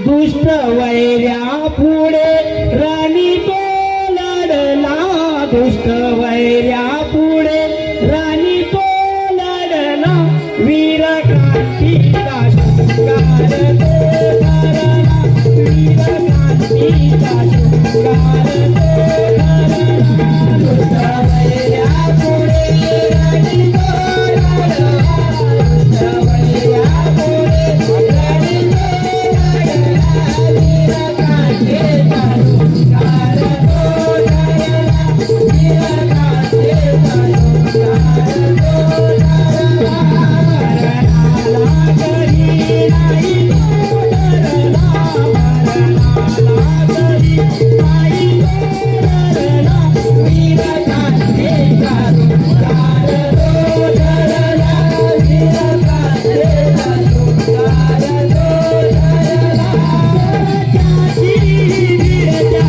दुष्ट वैर्या पुढे राणी तो लढला, दुष्ट वैर्या पुढे राणी तो लढला, वीर क्रांतीचा शृंगार तो धरला, वीर क्रांतीचा शृंगार तो धरला, दुष्ट वैर्या पुढे राणी तो लढला, दुष्ट वैर्या पुढे राणी तो लढला, वीर क्रांतीचा शृंगार तो धरला, वीर क्रांतीचा शृंगार तो धरला, मरणाला कधी नाही तो डरला, मरणाला कधी नाही तो डरला, वीर क्रांतीचा शृंगार तो धरला, वीर क्रांतीचा शृंगार तो धरला, स्वराज्याची वीरच्या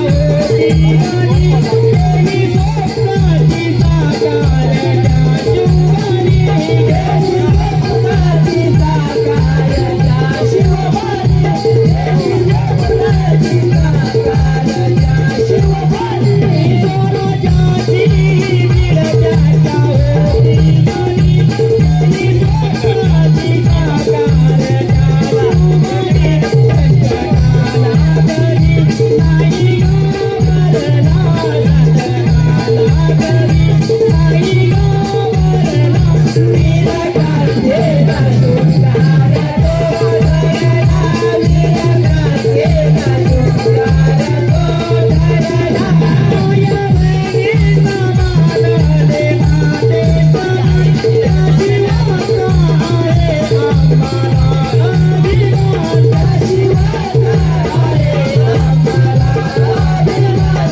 ओढी आणि केली स्वप्नाची साकार त्या शिवबानी, केली स्वप्नाची साकार त्या शिवबानी, केली स्वप्नाची साकार त्या शिवबानी, स्वराज्याची वीरच्या ओढी आणि केली स्वप्नाची साकार त्या शिवबानी, संकटाला कधी नाही घाबरला, संकटाला कधी नाही घाबरला, वीर क्रांतीचा शृंगार तो धरला, वीर क्रांतीचा शृंगार तो धरला, या बहिणीचा मान दे माते समान, त्या शिवाचा आहे आम्हाला अभिमान, त्या शिवाचा आहे आम्हाला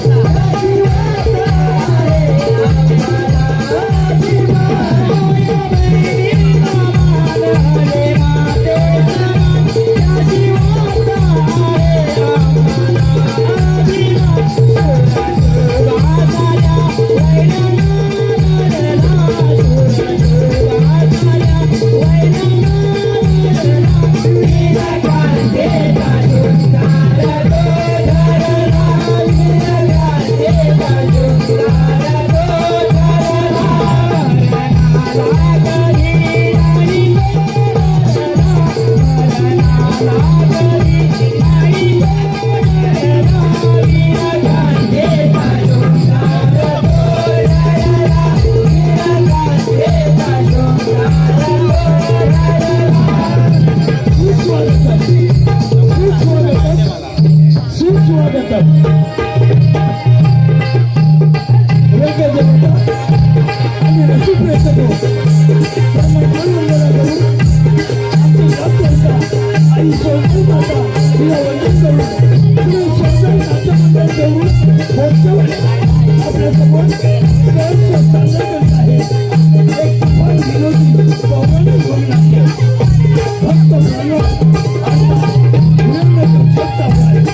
अभिमान, त्या शिवाचा आहे आम्हाला अभिमान, या बहिणीचा मान दे माते समान, त्या शिवाचा आहे आम्हाला अभिमान, सुरसुरवासाल्या वैरांना धरला, सुरसुरवासाल्या वैरांना धरला, वीर क्रांतीचा शृंगार तो धरला, वीर क्रांतीचा शृंगार तो धरला, मरणाला कधी नाही तो डरला, मरणाला कधी नाही तो डरला, वीर क्रांतीचा शृंगार तो धरला, वीर क्रांतीचा शृंगार तो धरला. सुस्वागतम योग्य जनता आणि रसिक प्रेक्षक त्यांना मनोरंजन करून आमची जातीयता आई सोनू माता हिला वंदन करून श्री स्वामी नाट्यमंडळ देऊन मोर्चावर आपल्या समोर सहर्ष सादर करत आहे एक फार विनोदी पौराणिक भूमिनाट्य भक्त प्रल्हाद आता हिरण्यकश्यपचा वध,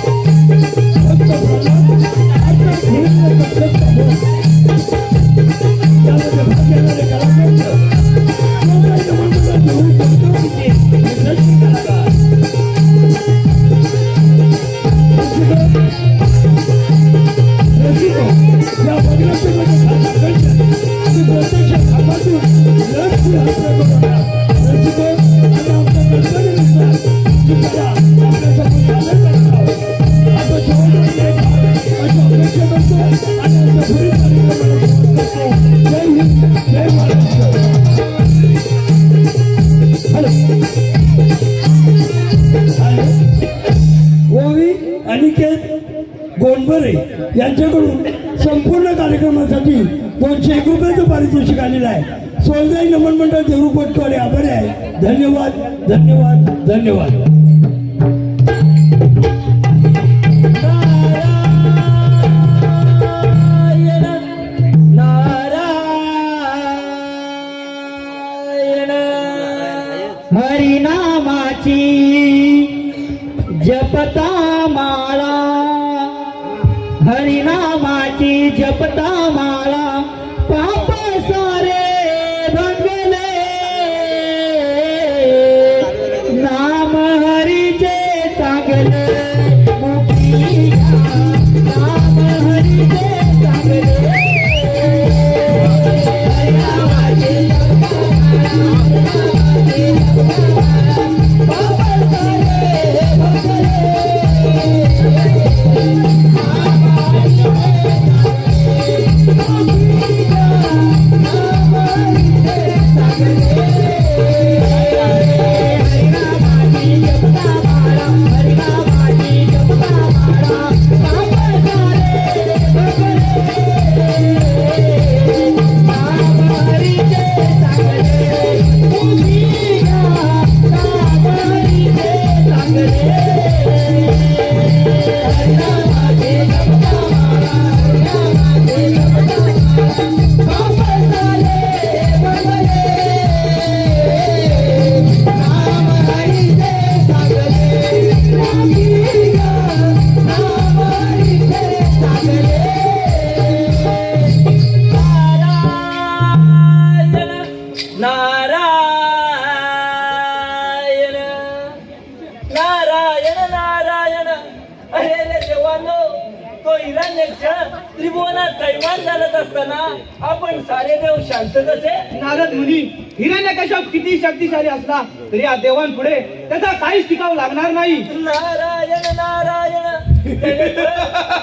भक्त प्रल्हाद आता हिरण्यकश्यपचा वध, यामध्ये भाग घेणारे कलाकार सोमराज मंडळ देऊन कंपनीचे यशस्वी कलाकार रसिको या भग्नाट्यामध्ये खास आकर्षण आणि प्रत्यक्ष कामातून रसपूर हास्य बनवणार रसिको आणि आमच्या कल्पनेनुसार जी कला आपल्यासमोर सादर करणार आहोत. आता शेवटचा एक भाग अशा अपेक्षा करतो आणि अशा पुढील कार्यक्रमाला सुरुवात करतो. जय हिंद, जय महाराष्ट्र. ओवी अनिकेत गोंडबरे यांच्याकडून संपूर्ण कार्यक्रमासाठी 201 रुपयाचं पारितोषिक आलेलं आहे. सोलगाई नमन मंडळ देवरुखवाडे आभारी आहे. धन्यवाद, धन्यवाद, धन्यवाद. हरिनामाची जपता माळा, हरिनामाची जपता माळा, पाप सारे भंगले हिरण्यक्ष त्रिभुवनात कैमान झालत असताना आपण सारे देव शांत कसे? नारद मुनी, हिरण्यकश्यप किती शक्तिशाली असला तरी या देवांपुढे त्याचा काहीच टिकाव लागणार नाही. नारायण नारायण त्याने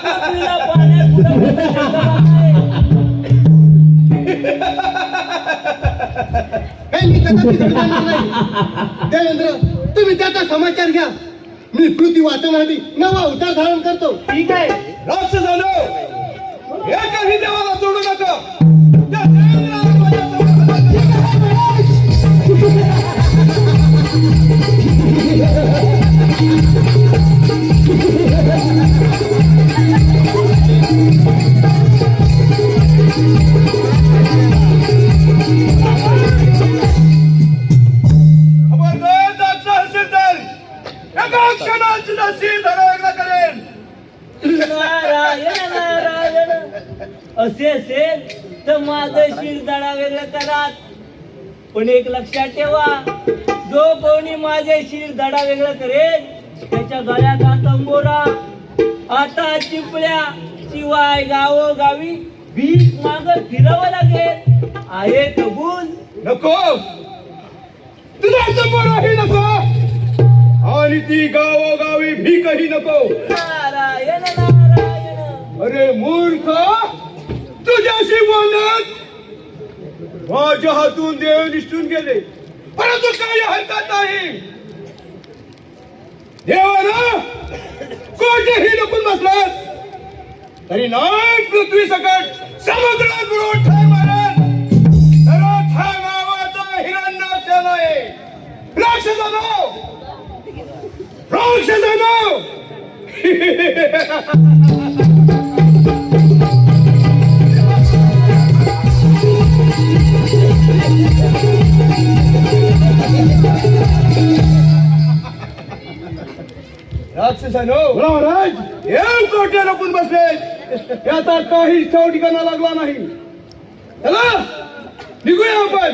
पृथ्वीला पाण्यात बुडवण्याचा शब्द आहे. मी कदापि घडणार नाही. देवेंद्र, तुम्ही त्याचा समाचार घ्या. मी पृथ्वी वाचवण्यासाठी नवा अवतार धारण करतो. ठीक आहे. राक्षसानो, एकही देवाला सोडू नका. त्या देवेंद्राला माझ्या खबरदार, दाक्ष असेल तर एका क्षणाची नसीब धरावेगळा करेन. नारायण नारायण असे असेल तर माझं शिर दडा वेगळं करा. पण एक लक्षात ठेवा, जो कोणी माझे शिर दडा वेगळं करेल त्याच्या गळ्यात तंबोरा, आता चिपळ्या शिवाय गावोगावी भीक मागत फिरावं लागेल. आहे कबूल? नको, तुझा समोरही नको आणि ती गावोगावी भीकही नको. नारायण नारायण अरे मूर्ख, तुझ्याशी बोलण्यात माझ्या हातून देव निष्ठून गेले, परंतु काही हरकत नाही. देवानं कोठेही लपून बसलात तरी नाही पृथ्वी सकट समुद्रात बुडवून ठार मारेल. तर हा नावाचा हिरण्याक्ष नाही. राक्षसानो, राक्षसानो, राक्षसानो, महाराज येऊ कोठे लपून बसले, याचा काहीच ठाव ठिकाणा लागला नाही. चला निघूया आपण.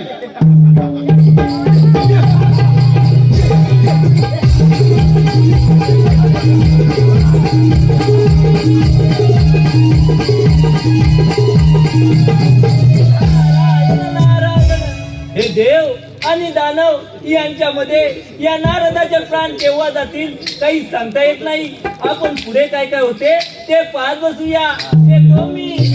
हे देव आणि दानव यांच्यामध्ये या नारदाचे प्राण केव्हा जातील काही सांगता येत नाही. आपण पुढे काय काय होते ते पाहत बसूया. ते तुम्ही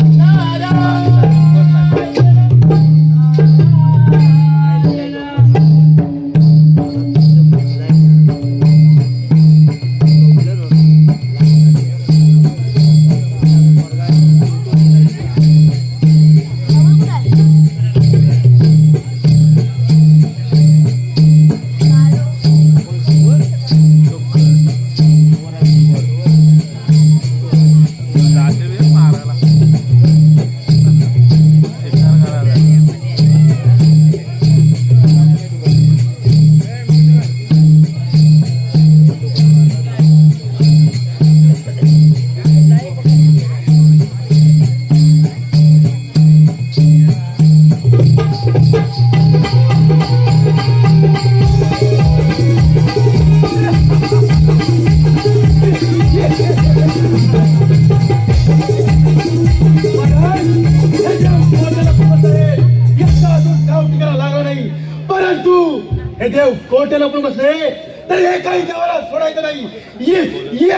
हे देव कोठे लपून बसले तर हे काही देवाला सोडायचं नाही. ये ये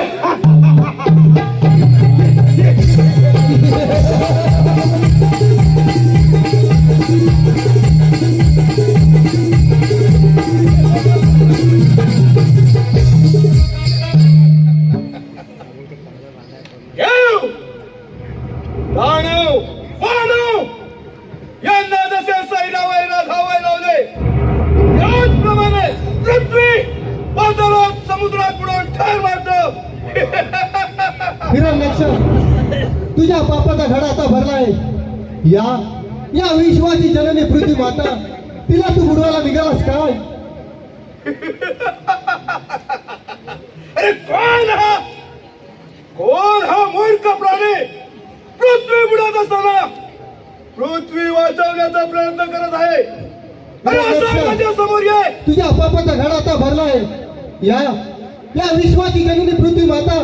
यांना जसे सैरावैरा धावाय लावले याचप्रमाणे पृथ्वी पाताळात समुद्रात बुडवून ठार मारतो. हिरण्यक्ष, तुझ्या पापाचा घडा आता भरलाय. या विश्वाची जननी पृथ्वी माता, तिला तू बुडवायला निघालास काय? अरे कोण हा मूर्ख प्राणी पृथ्वी बुडत असताना पृथ्वी वाचवण्याचा प्रयत्न करत आहे. माझ्या समोर ये. तुझ्या पापाचा घडा आता भरलाय. या विश्वाची जननी पृथ्वी माता,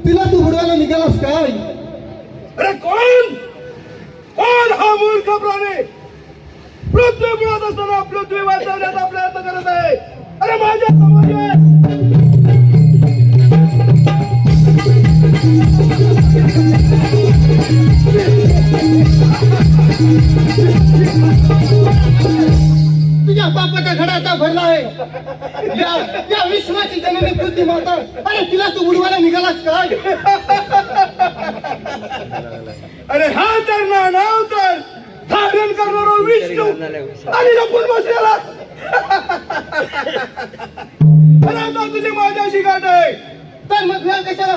तिला तू बुडवायला निघालास काय? अरे कोण कोण हा मूर्ख प्राणी पृथ्वी बुडत असताना पृथ्वी वाचवण्याचा प्रयत्न करत आहे? अरे माझ्या समोर ये. तुझ्या बापाचा घडा आता भरला आहे. या विश्वाची जननी पृथ्वी माता, अरे तिला तू बुडवायला निघालास काय? अरे हा तर नाव तर धारण करणारा विष्णू आणि लपून बसलेला. अरे आता तुझी माझ्याशी गाठ आहे. तर मग वेळ कशाला?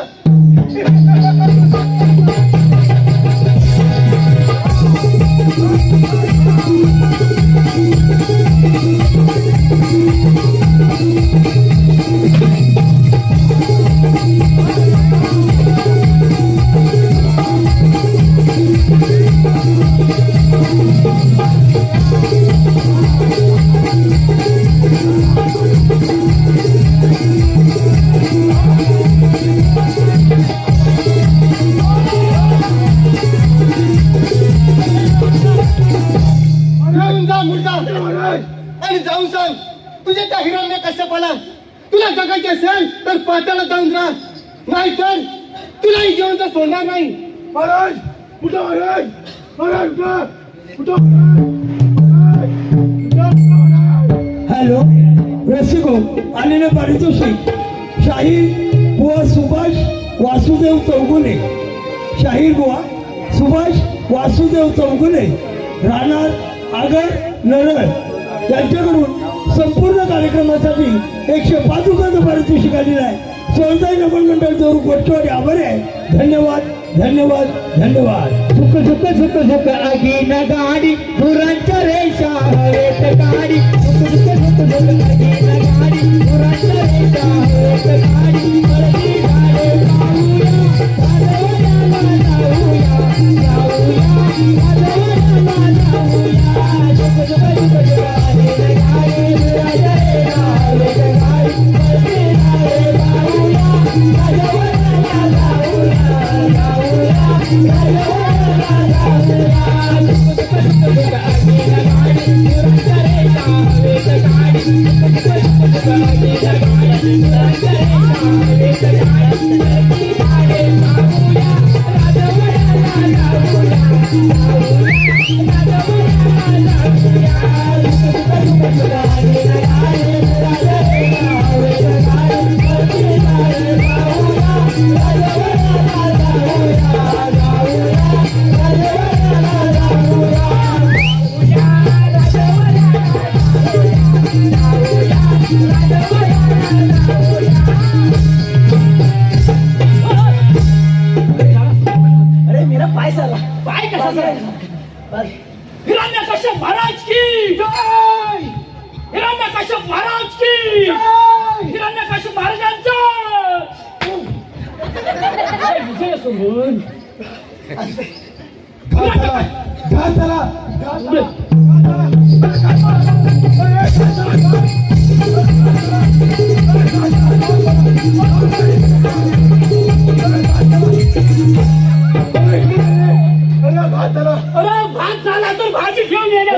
आणि जाऊन सांग तुझ्या त्या हिरण्य कश्यपाला, तुला जगायचे असेल तर पाताळात जाऊन राहा, नाहीतर तुलाही जिवंत सोडणार नाही. महाराज कुठं? महाराज महाराज कुठं? हॅलो रसिको आलेले पारितोषिक शाहीर बुवा सुभाष वासुदेव चौगुले. शाहीर बुवा सुभाष वासुदेव चौगुले राहणार आगर नरळ यांच्याकडून संपूर्ण कार्यक्रमासाठी 105 रुपयाचं पारितोषिक आलेलं आहे. सोळजाई नमन मंडळ चौक गोटवाडी आभारी आहे. धन्यवाद धन्यवाद धन्यवाद. झुक झुक झुक झुक आगीन गाडी गुरांच्या रेषा हवेत गाडी. झुक झुक झुक झुक आगीन गाडी गुरांच्या रेषा हवेत गाडी. वरती गाडे जाऊया राजवाड्याला जाऊया झुक झुक झुक झुक आगीन गाडी गुरांच्या रेषा हवेत गाडी. वरती गाडे जाऊया अरे मेरा पाय साला पाय कसा हिरण्यकश्यप महाराज की जय. हिरण्यकश्यप महाराज की जय. हिरण्यकश्यप महाराजांचा विजय सोडून अरे भात झाला तर भाजी घेऊन येणार.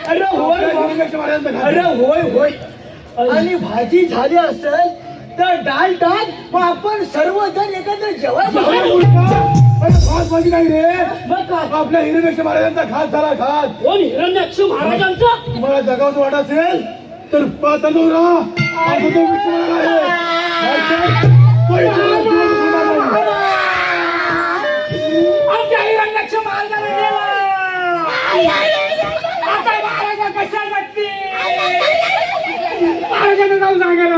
अरे होय होय. आणि भाजी झाली असेल तर डाल टाक, मग आपण सर्वजण एकत्र जेवायला भात भाजी नाही रे. मग काय? आपल्या हिरण्यकश्यप महाराजांचा घात झाला घात. कोण हिरण्यकश्यप महाराजांचा? तुम्हाला जगावचं वाटत असेल तर पाताळात राहा. असं तो विष्णू आहे. नाहीतर तो इथून उठून जाणार नाही. आमच्या हिरण्यकश्यप महाराजांना नेला. आता महाराजा कशा वाटते? महाराजांना जाऊन सांगायला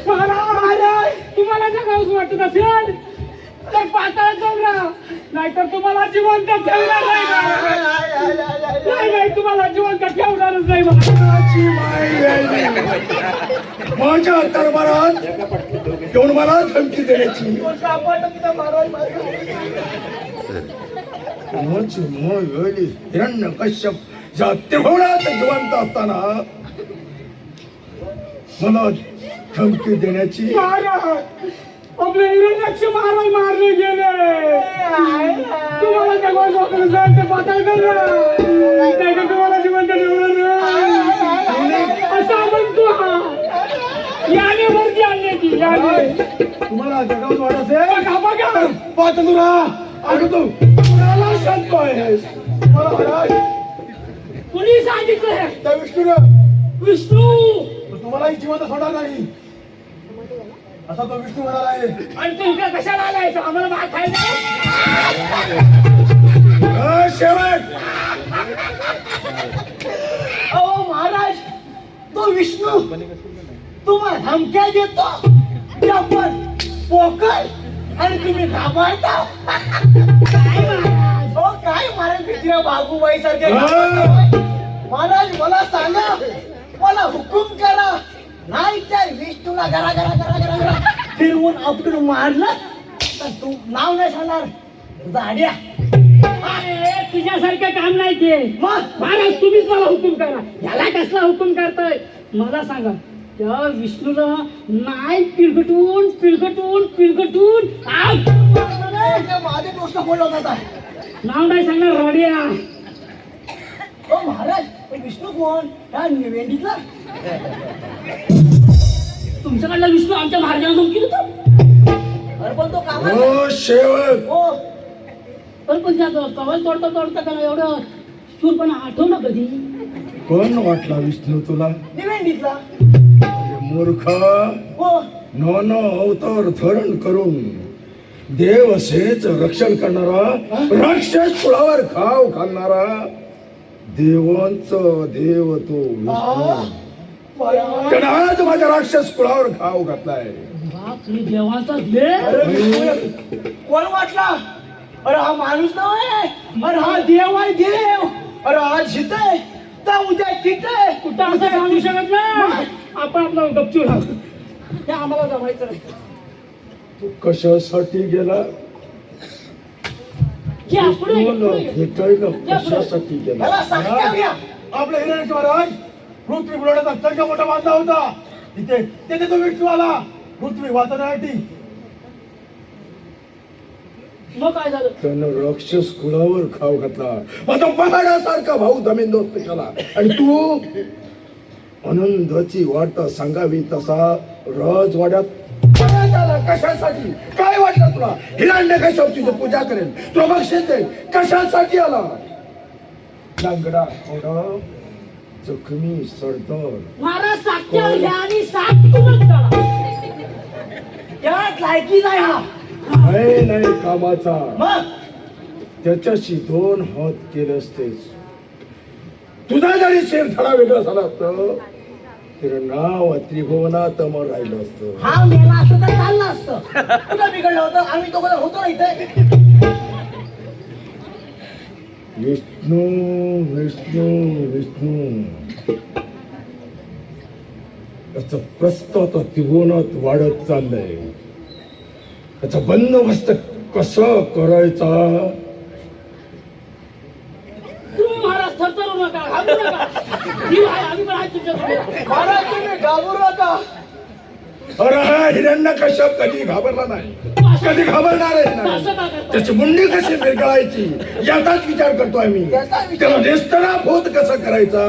महाराज तुम्हाला जगावंच वाटत असेल तर पाताळात जाऊन राहा, नाहीतर तुम्हाला जिवंत ठेवणार नाही. तुम्हाला जिवंत ठेवणारच नाही. माझ्या दरबारात येऊन मला धमकी देण्याची हिरण्यकश्यप ज्या त्रिभुवनात जिवंत असताना मला धमकी देण्याची आपले हिरण्यक्ष महाराज मारले गेले. तुम्हाला त्या गोष्ट जायचं पाताळ करा नाही का तुम्हाला जिवंत ठेवणार नाही असा म्हणतो हा. याने वरती आणण्याची याने तुम्हाला जगावून वाढायचे बघा बघा पाहतो तू राहा. अगं तू कुणाला शांत आहेस? मला महाराज कुणी सांगितलं त्या विष्णूनं विष्णू तुम्हालाही जिवंत सोडणार नाही असा तो विष्णू म्हणाला आहे. आणि तू इकडे कशाला आलायस आम्हाला भाग खायला शेवट अहो महाराज तो विष्णू तुम्हाला धमक्या देतो की आपण पोकळ आणि तुम्ही घाबरता. काय महाराज हो काय महाराज भित्र्या बाबूबाई सारखे महाराज मला सांगा मला हुकूम करा नाही त्या विष्णूला घरा घरा घरा घरा घरा फिरवून आपटून मारलं तर तू नाव नाही सांगणार जाड्या. अरे तुझ्यासारखं काम नाही ते मग महाराज तुम्हीच मला हुकूम करा. याला कसला हुकूम करताय मला सांगा. त्या विष्णूला नाही पिळगटून पिळगटून पिळगटून आग माझे गोष्ट बोलला होता. नाव नाही सांगणार रड्या. ओ महाराज हे विष्णू कोण हा निवेंदीतला तुमच्याकडला विष्णू आमच्या महाराजांना धमकी देतो. अरे पण तो कामात हो शेवट हो पण त्या कवल तोडता तोडता त्याला एवढं शूरपणा आठवलं कधी. कोण वाटला विष्णू तुला? निवेंदीतला अरे मूर्ख हो नाना अवतार धारण करून देव सेनेच रक्षण करणारा राक्षस कुळावर खाव घालणारा देवांचा देव तो विष्णू. त्यानं आज माझ्या राक्षस कुळावर घाव घातलाय. बापरे देवाचा देव कोण वाटला अरे हा माणूस नव्हे अरे हा देव आहे देव. अरे आज जिथे तर उद्या तिथे कुठं असं सांगू शकत नाही. आपण आपला गपचूर राहू. ते आम्हाला जमायचं नाही. तू कशासाठी गेला? घ्या, पुढे घ्या, विष्णूला पुढे घ्या. भेटायला कशासाठी गेला? मला सांगा घ्या आपल्या हिरण्यकेश महाराज पृथ्वी बुडवण्याचा अत्यंत मोठा बांधा होता. तिथे तो विष्णू आला पृथ्वी वाचवण्यासाठी. मग काय झालं. त्यानं राक्षस कुळावर खाव घातला. माझा पहाडासारखा भाऊ जमीनदोस्त केला आणि तू आनंदाची वार्ता सांगावी तसा राजवाड्यात परत आला. कशासाठी? काय वाटलं तुला? हिरण्यकेशाची पूजा करेल तुला बक्षीस देईल. कशासाठी आला? लंगडा थोडा जखमी सरदार महाराज साक्षात घ्या आणि साक्षातच करा. त्यात लायकी नाही हा नाही कामाचा. मग त्याच्याशी दोन हात केले असतेस. तुझा जरी शेर थडा वेगळा झाला असतं तर नाव त्रिभुवनात अमर राहिलं असतं. हा मेला असं तर चाललं असतं. तुला बिघडलं होतं आम्ही दोघं होतो ना इथे. विष्णू विष्णू विष्णू याचा प्रस्ताव आता त्रिभुवनात वाढत चाललंय. त्याचा बंदोबस्त कसा करायचा? तुम्ही महाराज थरथरू नका घाबरू नका. जीव आहे आम्ही पण आहे तुमच्याकडे. महाराज तुम्ही घाबरू नका. अरे हिरण्यकश्यप कधी घाबरला नाही कधी घाबरणार नाही. त्याची मुंडी कशी विरघळायची याचाच विचार करतोय मी. त्याला नेस्तराफोत कसं करायचा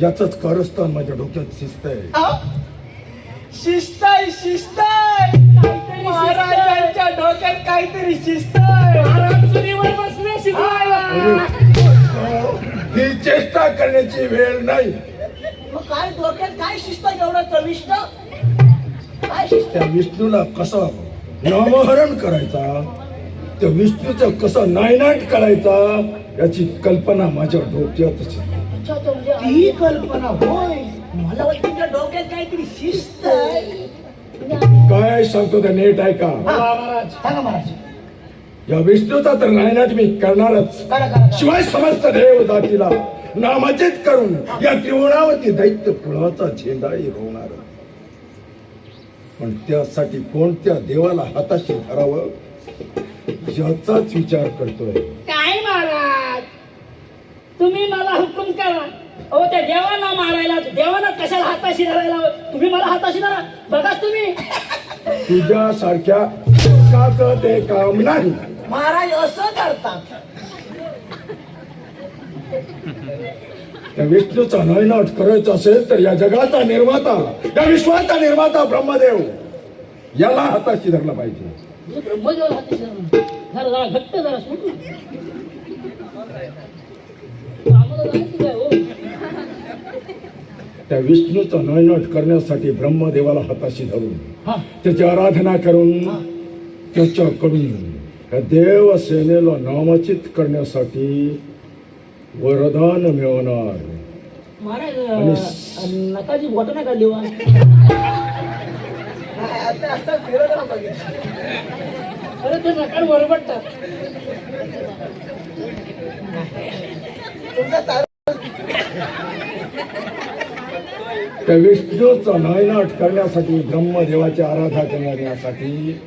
याच कारस्थान माझ्या डोक्यात शिस्त आहे. शिस्त आहे शिस्त आहे. महाराजांच्या डोक्यात काहीतरी शिस्त आहे. महाराज चुलीवर बसले शिकवायला. ही चेष्टा करण्याची वेळ नाही. मग काय डोक्यात काय शिस्त आहे एवढं चविष्ट काय शिस्त त्या विष्णूला कसा नामहरण करायचा त्या विष्णूचं कसं नायनाट करायचा याची कल्पना माझ्या डोक्यात ती कल्पना होय. मला वाटतं तुमच्या डोक्यात काहीतरी शिस्त आहे. काय सांगतो त्या नीट आहे का? महाराज सांगा महाराज. या विष्णूचा तर नायनाट मी करणारच. करा करा शिवाय समस्त देव जातीला नामांकित करून या त्रिभुवनावरती दैत्य कुळाचा झेंडाही रोवणार. पण त्यासाठी कोणत्या देवाला हाताशी धरावं याचाच विचार करतोय. काय महाराज तुम्ही मला हुकूम करा. अहो त्या देवांना मारायला देवांना कशाला हाताशी धरायला तुम्ही मला हाताशी धरा. बघाच तुम्ही तुझ्यासारख्या सुखाचं ते काम नाही. महाराज असं करतात. त्या विष्णूचा नयनाट करायचं असेल तर या जगाचा निर्माता, या विश्वाचा निर्माता ब्रह्मदेव याला हाताशी धरला पाहिजे. ब्रह्मदेव हाती जरा जरा घट्ट जरा सोड ना. आम्हाला जायचं काय हो? त्या विष्णूचा नयनाट करण्यासाठी ब्रह्मदेवाला हाताशी धरून हा. त्याची आराधना करून त्याच्याकडून या देवसेनेला नामांकित करण्यासाठी वरदान मिळवणार. महाराज नकाची बोट नाही काढली वा. आता असं फिरत राहू बघा. अरे ते नकाड बरोबरतात. तुमचा चालू त्या विष्णूचा नायनाट करण्यासाठी ब्रह्मदेवाची आराधना करण्यासाठी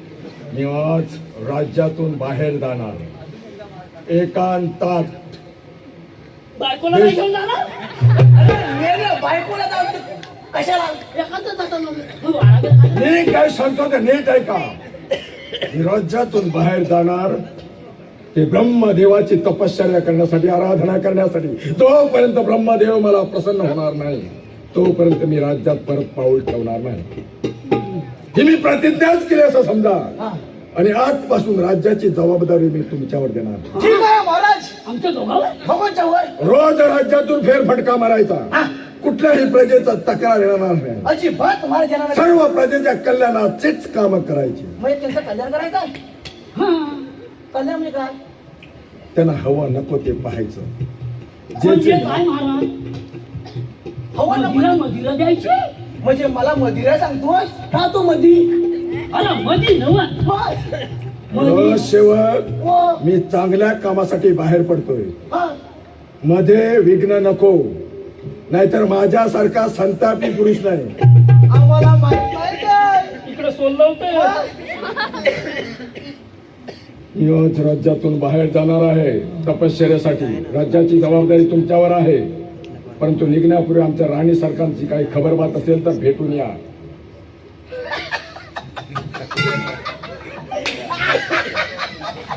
मी आज राज्यातून बाहेर जाणार. एकांतात बायकोला नाही घेऊन जाणार. मेलं, बायकोला जाऊ दे. कशाला एखादं जाताना मी काय सांगतो ते नीट ऐका. मी राज्यातून बाहेर जाणार ते ब्रह्मदेवाची तपश्चर्या करण्यासाठी, आराधना करण्यासाठी. जोपर्यंत ब्रह्मदेव मला प्रसन्न होणार नाही तोपर्यंत मी राज्यात परत पाऊल ठेवणार नाही. ही मी प्रतिज्ञाच केली असं समजा. आणि आजपासून राज्याची जबाबदारी मी तुमच्यावर देणार. ठीक आहे महाराज. आमच्या दोघावर भगवानच्या वर रोज राज्यातून फेरफटका मारायचा. कुठल्याही प्रजेचा तक्रार येणार नाही. अजिबात महाराज येणार नाही. सर्व प्रजेच्या कल्याणाचीच कामं करायची. म्हणजे त्यांचं कल्याण करायचं. हा. कल्याण म्हणजे काय? त्यांना हवं नको ते पाहायचं. जे म्हणजे जे काय महाराज? हवं ना मदिरा मदिरा द्यायची. म्हणजे मला मदिरा सांगतोस का तू मधी? अरे मधी नव. हो, सेवक, हो. मी चांगल्या कामासाठी बाहेर पडतोय. हा. मध्ये विघ्न नको, नाहीतर माझ्यासारखा संतापी पुरुष नाही. आम्हाला माहित नाही काय. इकडे सोडलं होतं. मी आज राज्यातून बाहेर जाणार आहे तपश्चर्यासाठी. राज्याची जबाबदारी तुमच्यावर आहे, परंतु निघण्यापूर्वी आमच्या राणी सरकारची काही खबर बात असेल तर भेटून या.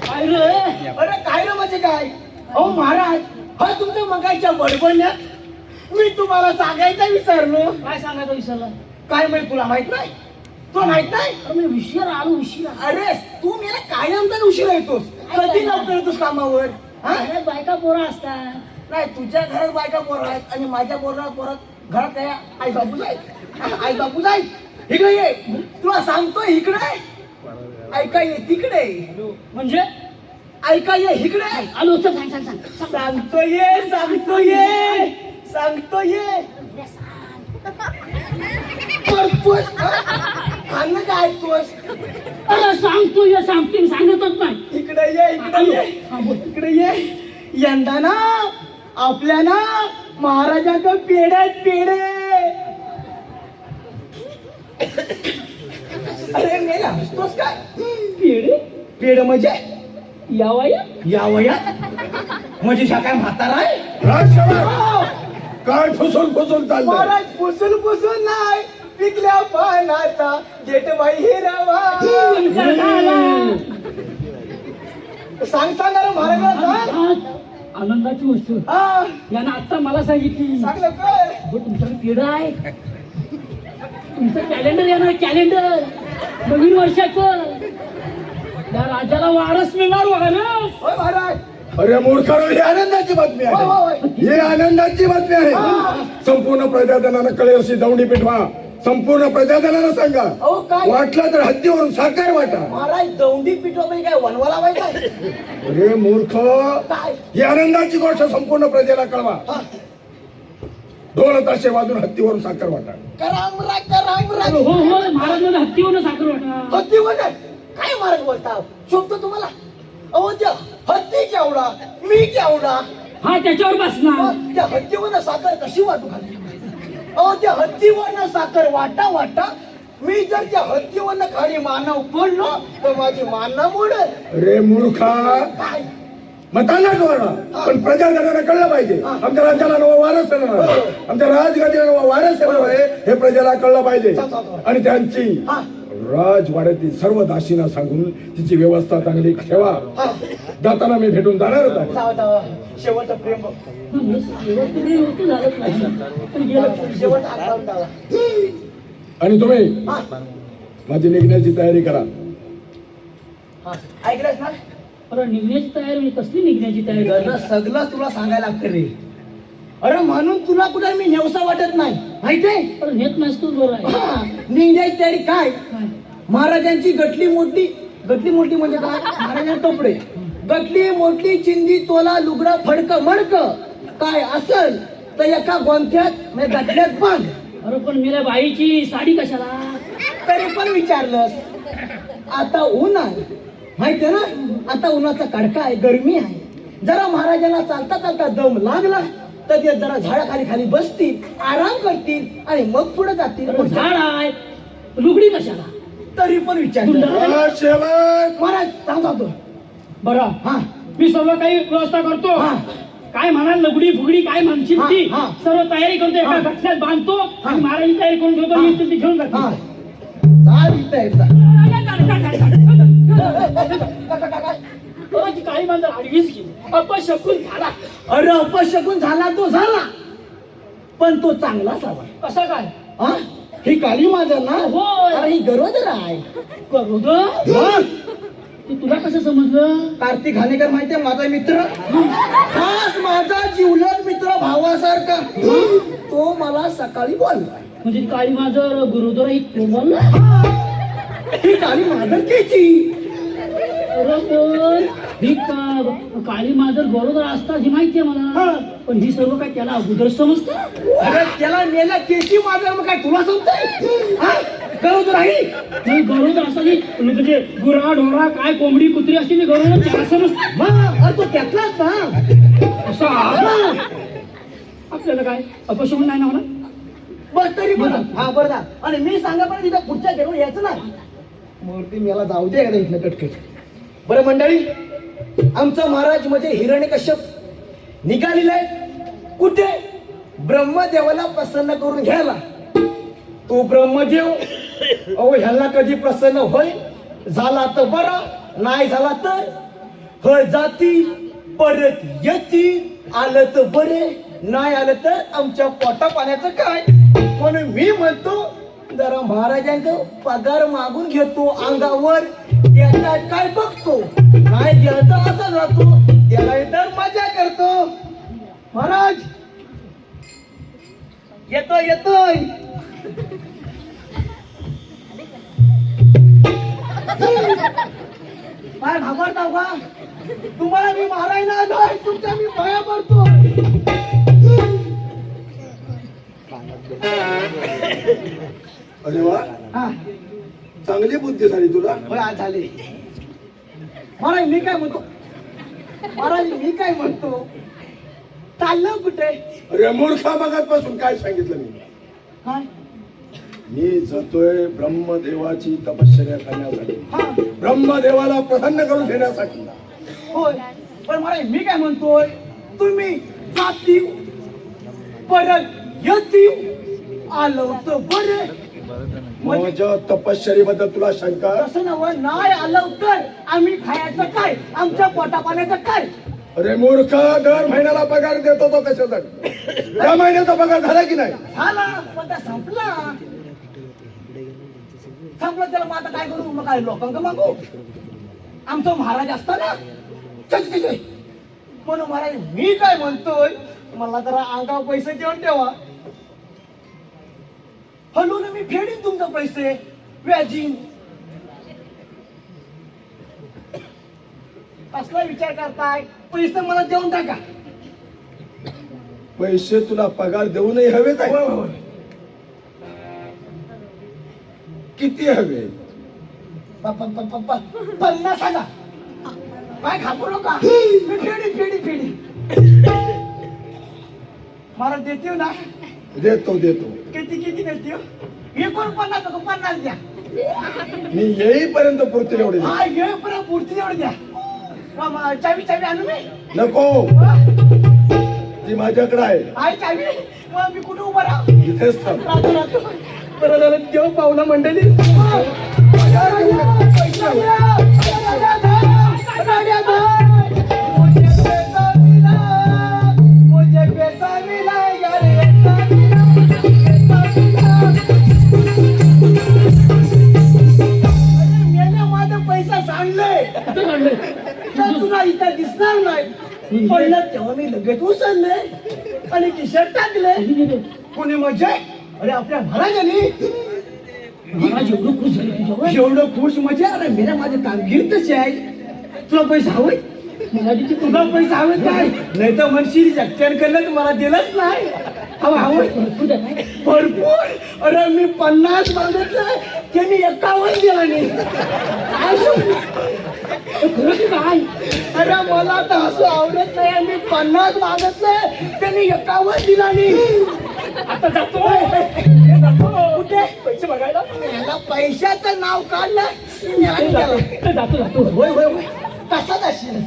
काय रे? अरे काय ना म्हणजे काय? अहो महाराज, हा तुमच्या मगाच्या बडबडण्यात मी तुम्हाला सांगायचं विसरलो. काय सांगायचं विसरला? काय माहित तुला माहित नाही? तुला माहित नाही? अरे मी उशीर आलो उशीर. अरे तू मला कायम तर उशिरा येतोस. कधी लवकर येतोस कामावर? हा? अरे बायका पोरं असतात. नाही, तुझ्या घरात बायका पोरं आहेत आणि माझ्या पोरात घरात काय आई बापूच आहेत. आई बापूच आहेत. इकडे ये, तुला सांगतोय इकडे. ऐका ये तिकडे. म्हणजे ऐका ये इकडे. आलो तर सांग सांग सांग सांग. सांगतोय करतोस खाणं काय ऐकतोस? अरे सांगतो ये सांगते सांगतच नाही. इकडे ये. यंदा ना आपल्या ना महाराजांचं पेढे. अरे मेला हसतोस काय? पेढ म्हणजे या या वयात म्हणजे ह्या काय म्हातारा आहे? राजसेवक, काय फुसून चाललंय? महाराज पुसून नाही, पिकल्या पानाचा गेट बाई हिरवा. सांग रे महाराजांना सांग. आनंदाची वस्तू हा, यानं आता मला सांगितली. सांग लवकर. हो, तुमच्याकडे पेढं आहे. तुमचं कॅलेंडर येणार, कॅलेंडर नवीन वर्षाचं. त्या राजाला वारस मिळणार बघा ना. होय महाराज. अरे मूर्खानो, ही आनंदाची बातमी होय, होय, आहे. ही आनंदाची बातमी आहे. संपूर्ण प्रजाजनानं कळेल अशी दौंडी पिठवा. संपूर्ण प्रजाजनानं सांगा. अहो काय वाटलं तर हत्तीवरून साखर वाटा. महाराज, दौंडी पिठवा म्हणजे काय वनवाला व्हायचा? अरे मूर्ख, काय? ही आनंदाची गोष्ट संपूर्ण प्रजेला कळवा. हा. ढोल ताशे वाजून हत्तीवरून साखर वाटा. कराम हो हो महाराज मला हत्तीवर साखर वाटा. हत्ती म्हणजे काय महाराज बोलता? शोभतो तुम्हाला? अहो त्या हत्ती केवढा, मी केवढा. हा त्याच्यावर बसणार. मग त्या हत्तीवर साखर कशी वाटू खाली? अहो त्या हत्तीवर साखर वाटा. मी जर त्या हत्तीवर खाली मानव पडलो तर माझी मानना मोडेल. अरे मूर्खा, काय? मतांना कळणार, पण प्रजाजनाला कळलं पाहिजे. आमच्या राज्याला नवा वारस येणार आहे, आमच्या राजगादीला नवा वारस येणार आहे, हे प्रजेला कळलं पाहिजे. आणि त्यांची राजवाड्यातील सर्व दासींना सांगून तिची व्यवस्था चांगली ठेवा. जाताना मी भेटून जाणारच आहे. जावा जावा शेवटचं प्रेम बघ. होतं झालंच नाही पण गेलं शेवट हात लावून जावा. आणि तुम्ही हा, माझी निघण्याची तयारी करा. हा. ऐकलंस ना अरे निघण्याची तयारी म्हणजे कसली निघण्याची तयारी सगळं तुला सांगायला लागतं रे. अरे म्हणून तुला कुठे मी नेवसा वाटत नाही माहितीये. अरे नेत नसतोच बरं आहे हा, निघण्याची तयारी काय काय? महाराजांची गटली मोठी म्हणजे काय महाराजांचे कपडे गटली मोठी चिंदी तोला लुगडा फडक मडक काय असल तर एका गोंथ्यात म्हणजे गटल्यात बांध. अरे पण मेल्या बाईची साडी कशाला तरी पण विचारलं आता ऊन आहे माहितीये ना. आता उन्हाचा कडका आहे गरमी आहे. जरा महाराजांना चालता चालता दम लागला तर ते जरा झाडाखाली खाली बसतील आराम करतील आणि मग पुढे जातील. अरे झाड आहे लुगडी कशाला तरी पण विचारलं शेवट महाराज सांगतो. बरं हा मी सर्व काही व्यवस्था करतो हा. काय म्हणाल लुगडी फुगडी काय म्हणशील हा, ती हा. सर्व तयारी करतो एका हा. गठल्यात बांधतो हा. आणि महाराजांची तयारी करून ठेवतो हा. येतील ती घेऊन हा जाते चाल इथं एकदा. माझी काळी मांजर आडवीच गेली अपशकुन झाला. अरे अपशकुन झाला तो झाला पण तो चांगला झाला. कसा काय हा ही काळी माझा ना होय. अरे ही गरोदर आहे. करू ग हा? ते तुला कसं समजलं कार्तिक घाणेकर माहितीये माझा मित्र खास माझा जिवलग मित्र भावासारखा तो मला सकाळी बोलला. म्हणजे ती काळी मांजर गुरुद्वारा ही कोमल ही काळी माधवकीची. अरे पण ही काळी मांजर गरोदर असतात ही माहितीये हा. मला पण ही सर्व काय त्याला अगोदर समजतं अरे त्याला मेला केची माझा मग काय तुला समजतंय हा? गरोदर आहे नाही गरोदर असताना म्हणजे गुरा ढोरा काय कोंबडी कुत्री असते ती गरोदर त्याला समजतं मग अरे तो त्यातलाच ना. असं आहे. आपल्याला काय अपशकुन नाही ना म्हणा बस तरी बरं हा बरं जा. आणि मी सांगा पण तिथं पुढच्या घेऊन यायचं नाही मूर्ती मला जाऊ दे एकदा इथलं कटकट. बरं मंडळी आमचा महाराज म्हणजे हिरण्यकश्यप निघालेला आहे कुठे ब्रह्मदेवाला प्रसन्न करून घ्यायला. तो ब्रह्मदेव अहो ह्याला कधी प्रसन्न होईल झाला तर बरं नाही झाला तर ह जाती परत येतील आलं तर बरे नाही आलं तर आमच्या पोटा पाण्याचं काय. म्हणून मी म्हणतो जरा महाराजांचा पगार मागून घेतो अंगावर त्याच्यात काय बघतो नाही द्यायचं असं राहतो त्याला तर मजा करतो. महाराज येतोय येतोय. काय घाबरताव का तुम्हाला मी महाराज नाही तुमच्या मी पाया पडतो. अरे वा हा चांगली बुद्धी झाली तुला. होय आज झाले. महाराज मी काय म्हणतो महाराज मी काय म्हणतो चाललं कुठे अरे मूर्खा पासून काय सांगितलं मी. हा मी जातोय ब्रह्मदेवाची तपश्चर्या करण्यासाठी हा ब्रह्मदेवाला प्रसन्न करून घेण्यासाठी. होय पण महाराज मी काय म्हणतोय तुम्ही जातील परत येतील आलं तर बरे. माझ्या तपश्चर्येबद्दल तुला शंका. तसं नव नाही आलं तर आम्ही खायचं काय आमच्या पोटा पाण्याचं काय. अरे मूर्ख दर महिन्याला पगार देतो तो कशासाठी. त्या महिन्याचा पगार झाला की नाही. झाला पण त्या संपला संपलं त्याला मग आता काय करू मग काय लोकांना मागू आमचा महाराज असताना म्हणून महाराज मी काय म्हणतोय मला जरा अंगावर पैसे देऊन ठेवा. हलून मी फेडीन तुमचे पैसे व्याजीन. कसला विचार करताय पैसे मला देऊन टाका. पैसे तुला पगार देऊनही हवेच होय, आहे. होय. किती हवे. 50,000 काय घाबरू नका मी फेडी मला देते ना. देतो किती देते 49 द्या. मी येईपर्यंत पुरतील एवढे. हा घे परत पुढची एवढी द्या. चावी आणू मी नको ती माझ्याकडे आहे. आहे चावी मग मी कुठे उभा राहू इथेच थांब. राहतो बरं झालं देव पाहुणा मंडळी. पैसा सांडले कुठं काढलंय? तर तुला इथं दिसणार नाही. पडलं तेव्हा मी लगेच उचलले आणि खिशात टाकले. कोणी मजा अरे आपल्या महाराजांनी महाराज एवढं खुश झाले तुझ्यावर. एवढं खुश मजा. अरे मेरा माझे कामगिरी तशी आहे. तुला पैसा हवंय? महाराजांची तुला पैसा हवे काय? नाही तर म्हणशील जगत्यान केलं मला दिलंच नाही. हवं हवं भरपूर आहे. भरपूर. अरे मी 50 मागितलं त्यांनी 51 दिला नाही. काय सांगू? खरं की काय? अरे मला तर असं आवडत नाही. मी 50 मागितलं त्यांनी 51 दिला नाही. आता जातो. कुठे पैसे बघायला याला पैशाचं नाव काढलं मी आणि गेला. जातो जातो. होय होय होय कसाच असेल.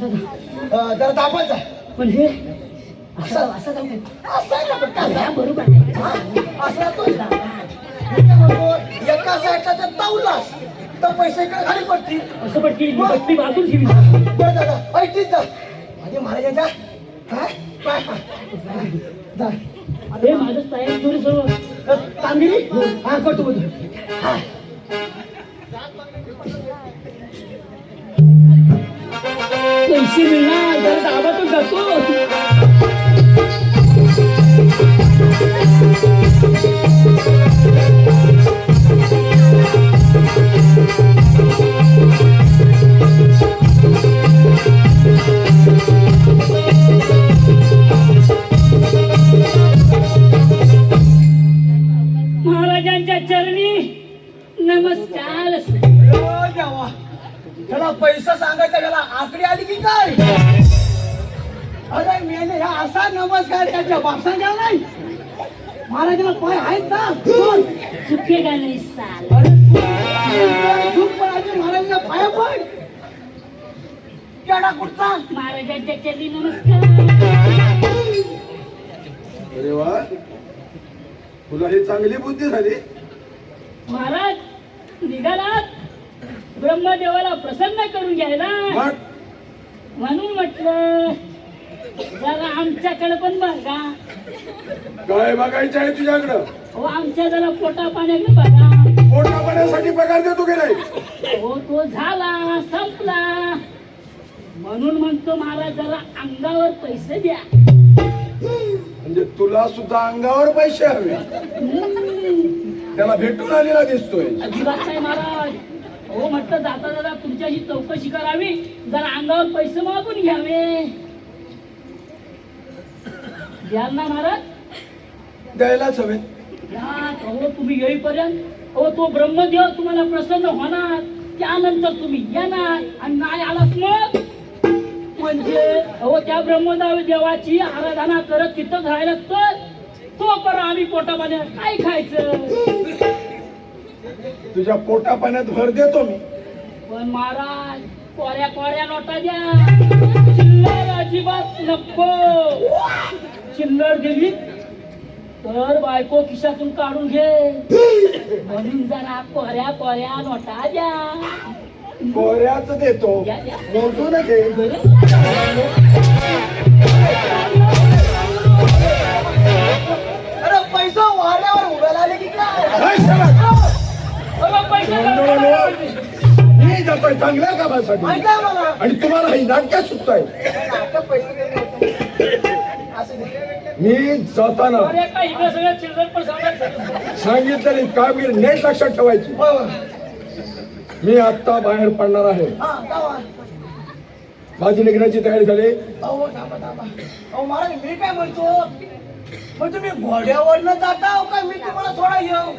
जरा दाबायचा पण हे असं असं जाऊ दे. असं आहे ना पण कसा? बरोबर आहे. हा? असा तो मी काय म्हणतो, एका साईडला जर तावलास तर पैसे इकडे खाली पडतील. असं पटकी बसली बाजून ठेवी. बरं दादा ऐकतीच जा माझे महाराजांच्या काय पाय पाय जा. अरे माझं तयार थोडी सर्व. कामगिरी हा करतो बोलतो. हा पैसे मिळणार जरा दाबातून जातो. महाराजांच्या चरणी नमस्कार. देवा त्याला पैसा सांगायचा त्याला आकडी आली की काय? अरे मेने ह्या असा नमस्कार त्याच्या बापसांच्या नाही. महाराजांना पाय आहेत ना दोन. चुके का नाही साल. अरे तू चूक पण आधी महाराजांना पाया पड. केडा कुठचा? महाराजांच्या चरणी नमस्कार. अरे वा, तुला ही चांगली बुद्धी झाली. महाराज निघालात ब्रह्मदेवाला प्रसन्न करून घ्यायला. मग म्हणून म्हटलं जरा आमच्याकडे पण बघा. काय बघायचं आहे तुझ्याकडं? हो आमच्या जरा पोटा पाण्याकडे बघा. पोटा पाण्यासाठी पगार देतो की नाही? हो तो झाला संपला. म्हणून म्हणतो महाराज जरा अंगावर पैसे द्या. म्हणजे तुला सुद्धा अंगावर पैसे हवे. त्याला भेटून आलेला दिसतोय. अजिबात नाही महाराज. हो म्हटलं जाता जाता तुमच्याशी चौकशी करावी. जरा अंगावर पैसे मागून घ्यावे. द्याल ना महाराज? द्यायलाच हवे. या हो तुम्ही येईपर्यंत हो तो ब्रह्मदेव तुम्हाला प्रसन्न होणार. त्यानंतर तुम्ही येणार आणि नाही आलात मग म्हणजे हो त्या ब्रह्मदेव देवाची आराधना करत तिथं राहिला तर तो पर आम्ही पोटा पाण्यात काय खायचं. तुझ्या पोटा पाण्यात भर देतो मी. पण महाराज कोऱ्या कोऱ्या नोटा द्या. चिल्लर अजिबात नको. चिल्लर दिली तर बायको खिशातून काढून घे. म्हणून जरा कोऱ्या कोऱ्या नोटा द्या. कोऱ्याच देतो. द्या, द्या. मोजून घे. अरे पैसा वाऱ्यावर उभ्या आले की काय? हाय सगळं. पैसे मी जातोय चांगल्या कामासाठी माहिती आहे मला. आणि तुम्हाला ही नाटक्या सुटताय. आता पैसे देतो. असं नाही. मी जाताना काही सगळं चिल्लर पण सांगायचं. सांगितलेली कामगिरी नेट लक्षात ठेवायची. होय, होय. मी आत्ता बाहेर पडणार आहे. हा जावा. माझी निघण्याची तयारी झाली. अहो थांबा थांबा. अहो महाराज मी काय म्हणतो मग तुम्ही घोड्यावरनं जाता हो का मी तुम्हाला सोडा येऊ?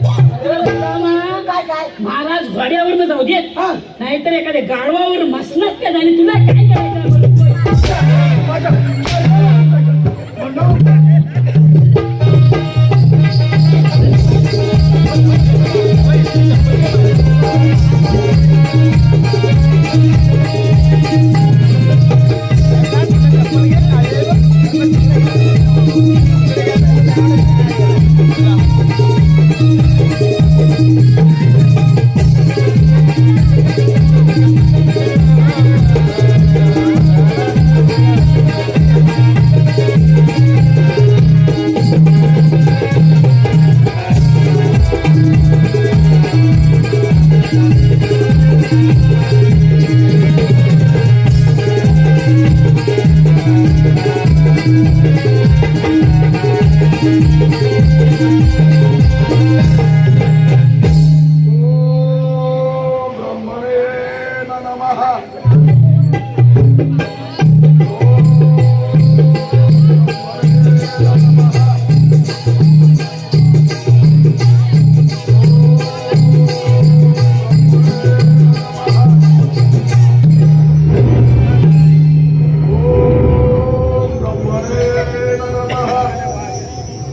काय काय महाराज घोड्यावर जाऊ देत हा नाहीतर एखाद्या गाढवावर मसनात का झाली तुला काय करायचं.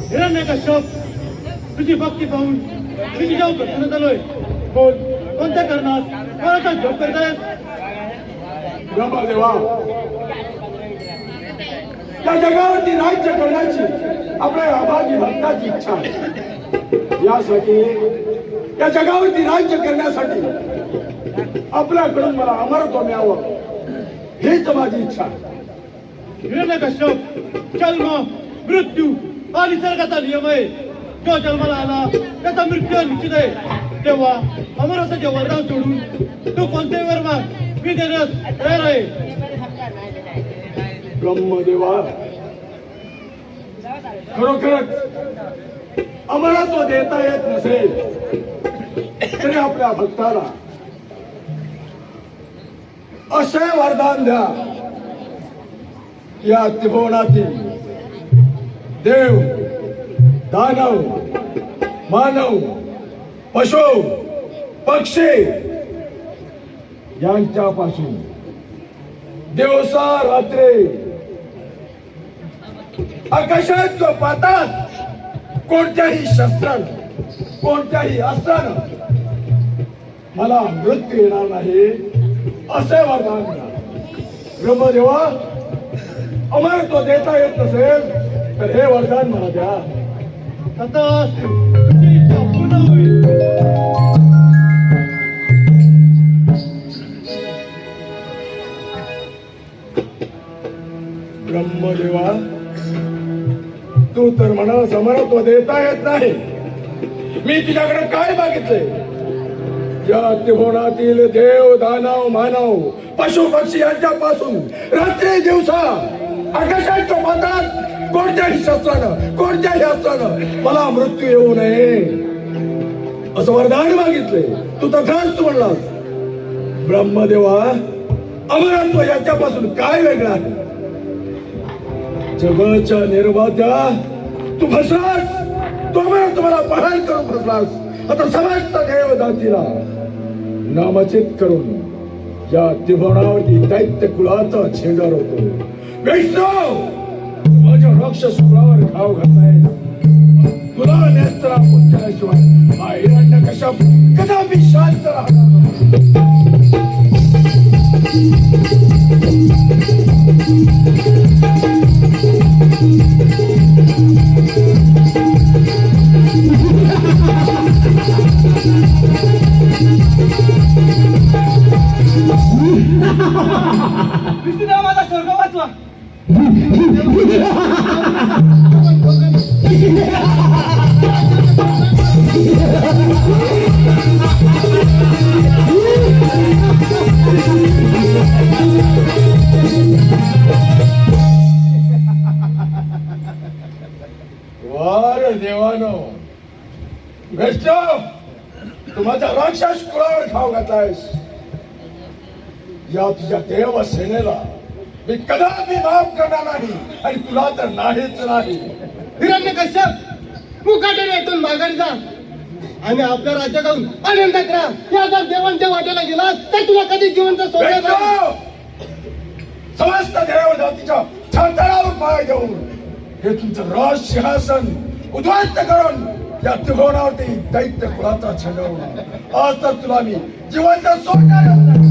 हिरण्यकश्यप, तुझी भक्ती पाहून मी तुझ्या प्रसन्न झालोय. बोल, कोणत्या कारणात कोणाचा जप करतायस? ब्रह्मदेवा, त्या जगावरती राज्य करण्याची आपल्या अभागी भक्ताची इच्छा आहे. यासाठी त्या जगावरती राज्य करण्यासाठी आपल्याकडून मला अमरत्व मिळावं हीच माझी इच्छा आहे. हिरण्यकश्यप, जन्म, मृत्यू हा निसर्गाचा नियम आहे. जो जन्माला आला त्याचा मृत्यू निश्चित आहे. तेव्हा अमरत्वाचे वरदान सोडून तू कोणतेही वर माग, मी देण्यास तयार आहे. ब्रह्मदेवा, खरोखरच अमरत्व देता येत नसेल तरी आपल्या भक्ताला असे वरदान द्या. या त्रिभुवनातील देव, दानव, मानव, पशु, पक्षी यांच्यापासून दिवसा रात्री आकाशात किंवा पाताळात कोणत्याही शस्त्रानं, कोणत्याही अस्त्रानं मला मृत्यू येणार नाही असे वरदान द्या. ब्रह्मदेवा, अमरत्व देता येत नसेल तर हे वरदान मला द्या. तथास्तु, तुझी इच्छा पूर्ण होईल. ब्रह्मदेवा, तू तर मला अमरत्व देता येत नाही. मी तुझ्याकडे काय मागितले? या त्रिभुवनातील देव, दानव, मानव, पशु, पक्षी यांच्यापासून रात्री दिवसा आकाशाच्या पाताळात कोणत्याही शस्त्रानं, कोणत्याही अस्त्रानं मला मृत्यू येऊ नये असं वरदान मागितले. तू तथास्तु म्हणलास. ब्रह्मदेवा, अमरत्व याच्यापासून काय वेगळं आहे? जगाच्या निर्मात्या तू फसलास. तो अमरत्व मला बहाल करून फसलास. आता समस्त देवदातीला नामचित करून या त्रिभुवनावरती दैत्य कुलाचा छेंडार होतो. वैष्णव, माझ्या राक्षस कुळावर घाव घातलाय. तुला नेत्रा पुंजल्याशिवाय हा हिरण्यकश्यप कदापि शांत राहणार विष्णुदेवा, माझा स्वर्ग वाचवा. वार देवानो, वैष्णव, तू माझ्या राक्षस कुळावर घाव घातलायस. या तुझ्या देव सेनेला मी कदापि माफ करणार नाही आणि तुला तर नाहीच नाही. हिरण्यकश्यप, मुकाटण्यातून माघारी जा आणि आपल्या राज्याकडून आनंदात राहा. या जर देवांच्या वाटेला गेलास तर तुला कधी जिवंत सोडणार नाही. वैष्णव, समस्त देव जातीच्या छाताळावर पाय देऊन हे तुमचं राज सिंहासन उद्ध्वस्त करून या त्रिभुवनावरती दैत्य कुळाचा छंडवला. आज तर तुला मी जिवंत सोडणार नाही.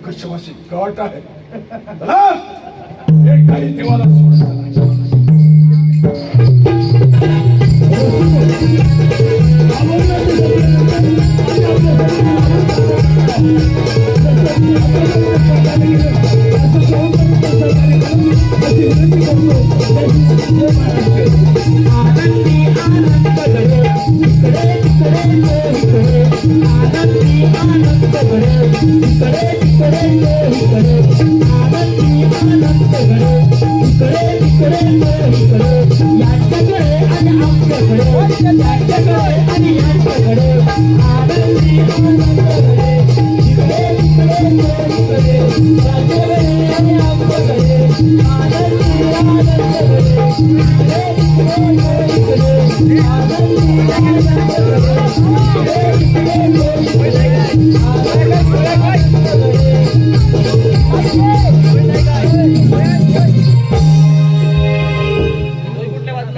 कशावाशी गाठ आहे. हे काही देवाला सोडलं नाही. आनंदी आनंद घडे इकडे तिकडे तो इकडे आनंदी आनंद घडे इकडे तिकडे तो इकडे यांच्याकडे आणि आमच्याकडे यांच्याकडे आणि यांच्याकडे आनंदी आनंद घडे इकडे तिकडे तो इकडे यांच्याकडे आणि आमच्याकडे आनंदी आनंद घडे इकडे तिकडे तो इकडे आनंदी आनंद घडे इकडे तिकडे तो इकडे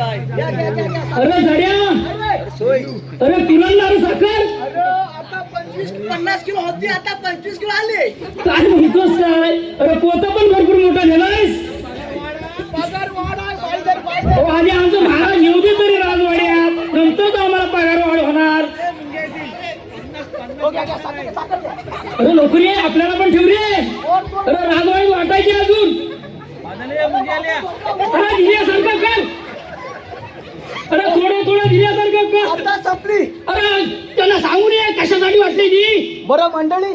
अरे झाड्या अरे तुला रे साखर आता 50 किलो होती आता 25 किलो आले काय म्हणतोस काय अरे पोता पण भरपूर मोठा नेलायस पगार वाढ पाहिजे पाहिजे अहो, आधी आमचं महाराज येऊ दे तरी राजवाड्यात नंतर तर आम्हाला पगार वाढ होणार अरे नोकरी आहे आपल्याला पण ठेव रे अरे राजवाडी वाटायची अजून अरे दिल्यासारखं कर अरे थोडं दिल्यासारखं कर आता संपली अरे त्यांना सांगू नये कशासाठी वाटली ती बरं मंडळी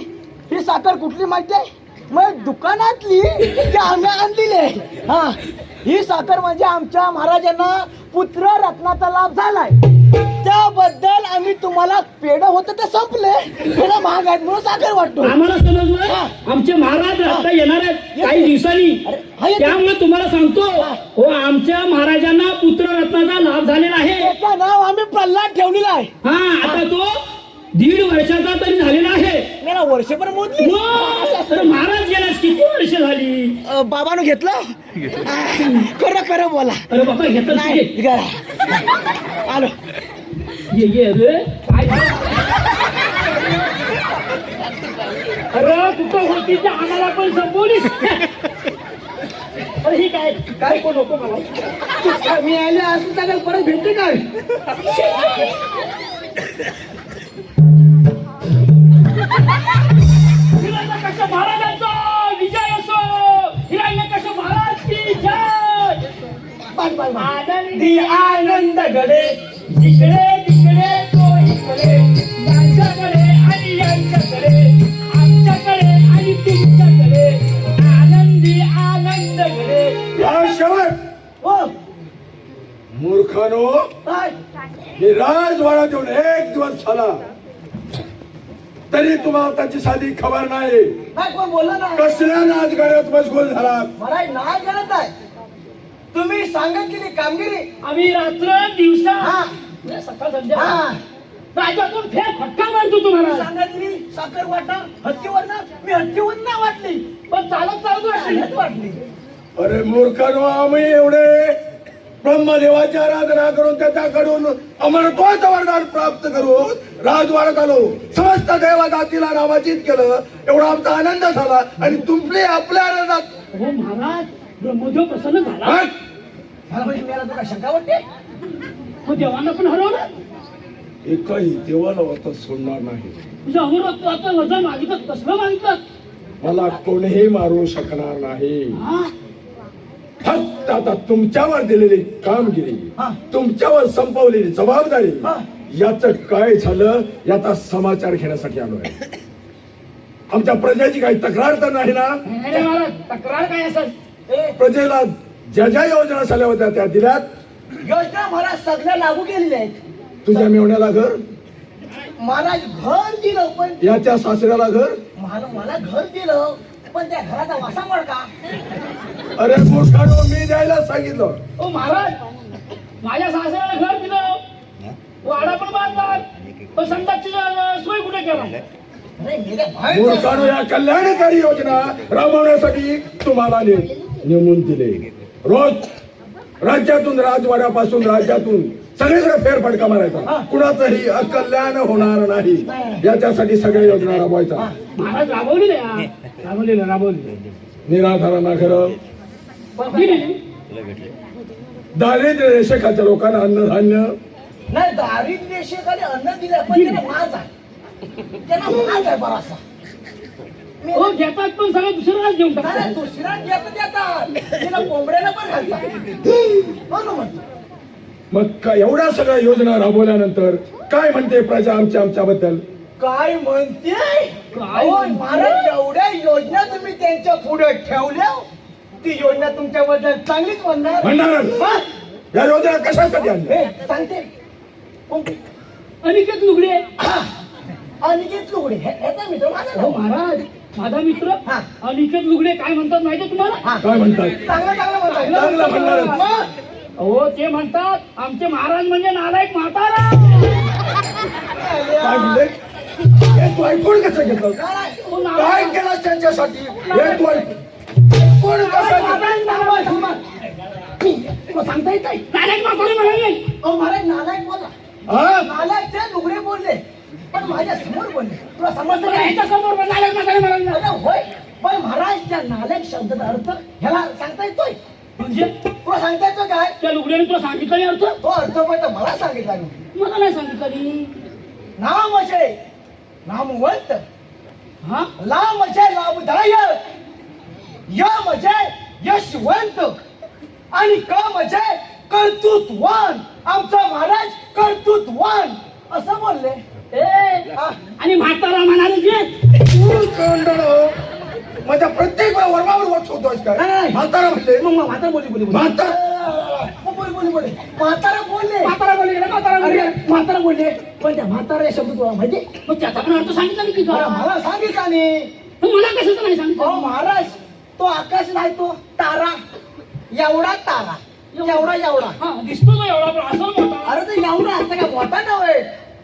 ही साखर कुठली माहिती आहे मग दुकानातली की आम्ही आणलेली आहे हा ही साखर म्हणजे आमच्या महाराजांना पुत्र रत्नाचा लाभ झालाय त्याबद्दल आम्ही तुम्हाला पेढ होतं ते संपले पेढा महाग आहेत म्हणून साखर वाटतो आम्हाला समजलं आमचे महाराज आता येणार आहेत काही दिवसांनी त्यामुळे तुम्हाला सांगतो हो आमच्या महाराजांना पुत्र रत्नाचा लाभ झालेला आहे त्याचं नाव आम्ही प्रल्हाद ठेवलेलं आहे हा आता तो 1.5 वर्षाचा तरी झालेला आहे मला वर्षभर मोजली तर महाराज गेल्यास किती वर्ष झाली बाबानं घेतलं खरं खरं बोला अरे बाबा घेतलं नाही नाही घ्या. आलो ये रे काय अरे कुठं होती त्या आम्हाला पण संपवलीस अरे ही काय काय कोण होतो मला मी आले असं त्याला परत भेटते काय हिरण्यकश्यप महाराजांचा विजय असो हिरण्यकश्यप महाराज की जय आनंदी आनंद घडे जिकडे तिकडे तो इकडे यांच्याकडे आणि यांच्याकडे आमच्याकडे आणि तुमच्याकडे आनंदी आनंद घडे या शेवट हो मूर्खानो काय मी राजवाडा देऊन 1 दिवस झाला तरी तुम्हाला त्याची साधी खबर नाही काय कोण बोलला ना कसल्या राजकारणात मशगूल झाला मला नाही करत आहे तुम्ही सांगितलेली कामगिरी आम्ही रात्र दिवसा हा सकाळ संध्या हा राजातून फेर फटका मारतो तुम्हाला सांगितली साखर वाटा हत्तीवर ना मी हत्तीवर ना वाटली पण चालत हेच वाटली अरे मूर्खानो आम्ही एवढे ब्रह्मदेवाची आराधना करून त्याच्याकडून अमरत्वाचं वरदान प्राप्त करून राजवाड्यात आलो समस्त देवा जातीला नामांकित केलं एवढा आमचा आनंद झाला आणि तुम्ही आपल्या आनंदात हो महाराज ब्रह्मदेव प्रसन्न झाला हट! मला म्हणजे मला तुला शंका वाटते मग देवांना पण हरवलं एकही देवाला आता सोडणार नाही तुझं अमरत्वाचं वजन मागितलं कसलं मागितलं मला कोणीही मारू शकणार नाही हा फक्त आता तुमच्यावर दिलेली कामगिरी हा. तुमच्यावर संपवलेली जबाबदारी हा. याच काय झालं याचा समाचार घेण्यासाठी आलो आहे आमच्या प्रजेची काही तक्रार तर नाही ना नाही रे महाराज तक्रार काय असेल प्रजेला ज्या ज्या योजना झाल्या होत्या त्या दिल्यात योजना मला सगळ्या लागू केलेल्या आहेत तुझ्या मेवण्याला घर मला घर दिलं पण याच्या सासऱ्याला घर मला घर दिलं पण त्या घराचा वासा का अरे मूर्खानो मी द्यायला सांगितलं ओ महाराज माझ्या सासऱ्याला घर दिलं वाडा पण बांधला पण संडासची सोय कुठे केला अरे मेरे भाई मूर्खानो या कल्याणकारी योजना राबवण्यासाठी तुम्हाला नेमून दिले रोज राज्यातून राजवाड्यापासून राज्यातून सगळीकडे फेरफटका मारायचा कुणाचंही अकल्याण होणार नाही याच्यासाठी सगळ्या योजना राबवायचा महाराज राबवलेलं निराधारांना घर दारिद्र्य रेषेखालच्या लोकांना अन्नधान्य नाही दारिद्र्य रेषेखाली अन्न दिलं पण त्याला माज आहे त्याला माज आहे बराचसा हो घेतात पण सगळं दुसऱ्यालाच घेऊन नाही, टाकतात दुसऱ्या देतात तिला कोंबड्याला पण घालतात हो ना म्हणतो मग एवढ्या सगळ्या योजना राबवल्यानंतर काय म्हणते प्रजा आमच्याबद्दल काय म्हणते काय अहो, म्हणते? महाराज एवढ्या योजना तुम्ही त्यांच्या पुढे ठेवल्या ती योजना तुमच्याबद्दल चांगलीच म्हणणार म्हणणारच. हा? या योजना कशासाठी आणल्या? हे, सांगते कोणती? अनिकेत लुगडे. हा. अनिकेत लुगडे ह्याचा मित्र माझा हो नाव. महाराज, माझा मित्र हा. अनिकेत लुगडे काय म्हणतात माहिती तुम्हाला? हा. काय म्हणतात? चांगलं चांगलं म्हणताय. चांगलं म्हणणारच. मग? हो ते म्हणतात आमचे महाराज म्हणजे नालायक म्हातारा. काय म्हणले? हे तू ऐकून कसं घेतलं? हो, काय नालायक. केलं त्यांच्यासाठी हे तू ऐकून कसं घेतलं? तुला सांगता येत नाही नालायक म्हातारा म्हणाले नाही. अहो महाराज नालायक बोला हा? नालायक ते लुगडे बोलले पण माझ्या समोर बोलले तुला समजतं पण का? ह्याच्या समोर पण नालायक म्हातारा म्हणाले नाही. अरे होय पण महाराज त्या नालायक शब्दाचा अर्थ ह्याला सांगता येतोय म्हणजे तुला सांगता येतोय काय त्या लुगड्याने तुला सांगितलं नाही अर्थ? तो अर्थ पण तर मला सांगितला नाही मला नाही सांगितलं नी. नाम असे नामवंत हा लांब असे लाभदायक य म्हणजे यशवंत आणि क म्हणजे कर्तृत्वान आमचा महाराज कर्तृत्वान असं बोलले ए हा. आणि म्हातारा म्हणाले जे तू कोंडळो. माझ्या प्रत्येक वर्गावर वच होतोस काय? नाही. म्हातारा म्हणले. मग म्हातारा बोलली बोलली म्हातारा बोलले म्हातारा बोलले गेला, म्हातारा बोलले. अरे म्हातारा बोलले पण त्या म्हातारा या शब्द तुला माहिती मग त्याचा पण अर्थ सांगितलं नाही की तुला? मला सांगितलं नाही मग मला कशाचं नाही सांगितलं? अहो महाराज तो आकाश नाही तो तारा एवढा तारा एवढा हा दिसतो तो एवढा पण असं मोठा. अरे तो एवढा आता काय मोठा नाव आहे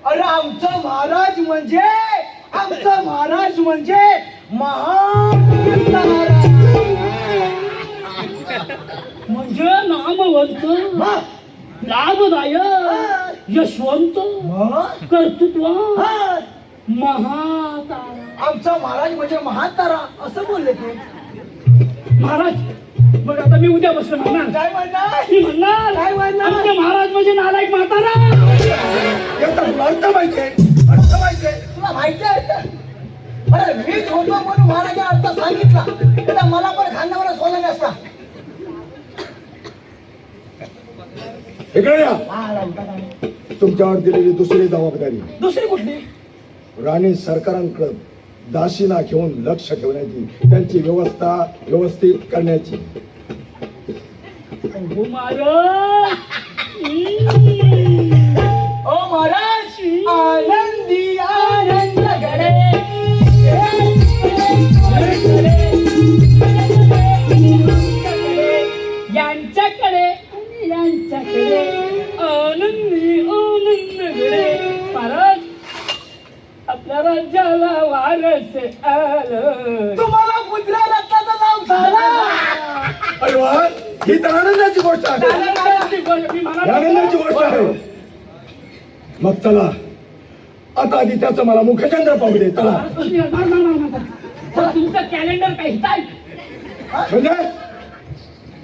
अरे आमचं महाराज म्हणजे महान तारा. म्हणजे नामवंत, मग? लाभदायक, यशवंत, मग? कर्तृत्व, हा. महातारा. आमचा महाराज म्हणजे महान तारा असं बोलले ते महाराज मग आता मी उद्या बसलो म्हणणार काय म्हणणार मी म्हणणार काय म्हणणार? आमचे महाराज म्हणजे नालायक म्हातारा. याचा तुला अर्थ माहितीये? अर्थ माहितीये? तुला माहिती आहे का? अरे मीच होतो म्हणून महाराजा अर्थ सांगितला तर मला पण खांद्यावर सोडला नसता इकडे या. हा, रामता राणी. तुमच्यावर दिलेली दुसरी जबाबदारी दुसरी कुठली राणी सरकारांकडे दासीना घेऊन लक्ष ठेवण्याची त्यांची व्यवस्था व्यवस्थित करण्याची. हो महाराज. ओ महाराज आनंदी आनंद गडे यांच्याकडे आणि यांच्याकडे आनंदी आनंद गडे. महाराज आपल्या राज्याला वारस आलं. तुम्हाला मुद्रा रत्नाचं नाव झालं अरे वा, ही तर आनंदाची गोष्ट आहे. मी म्हणालो, आनंदाची गोष्ट आहे. मग चला आता आधी त्याचं मला मुखचंद्र पाहू दे. चला तर तुमचं कॅलेंडर काही काय म्हणजे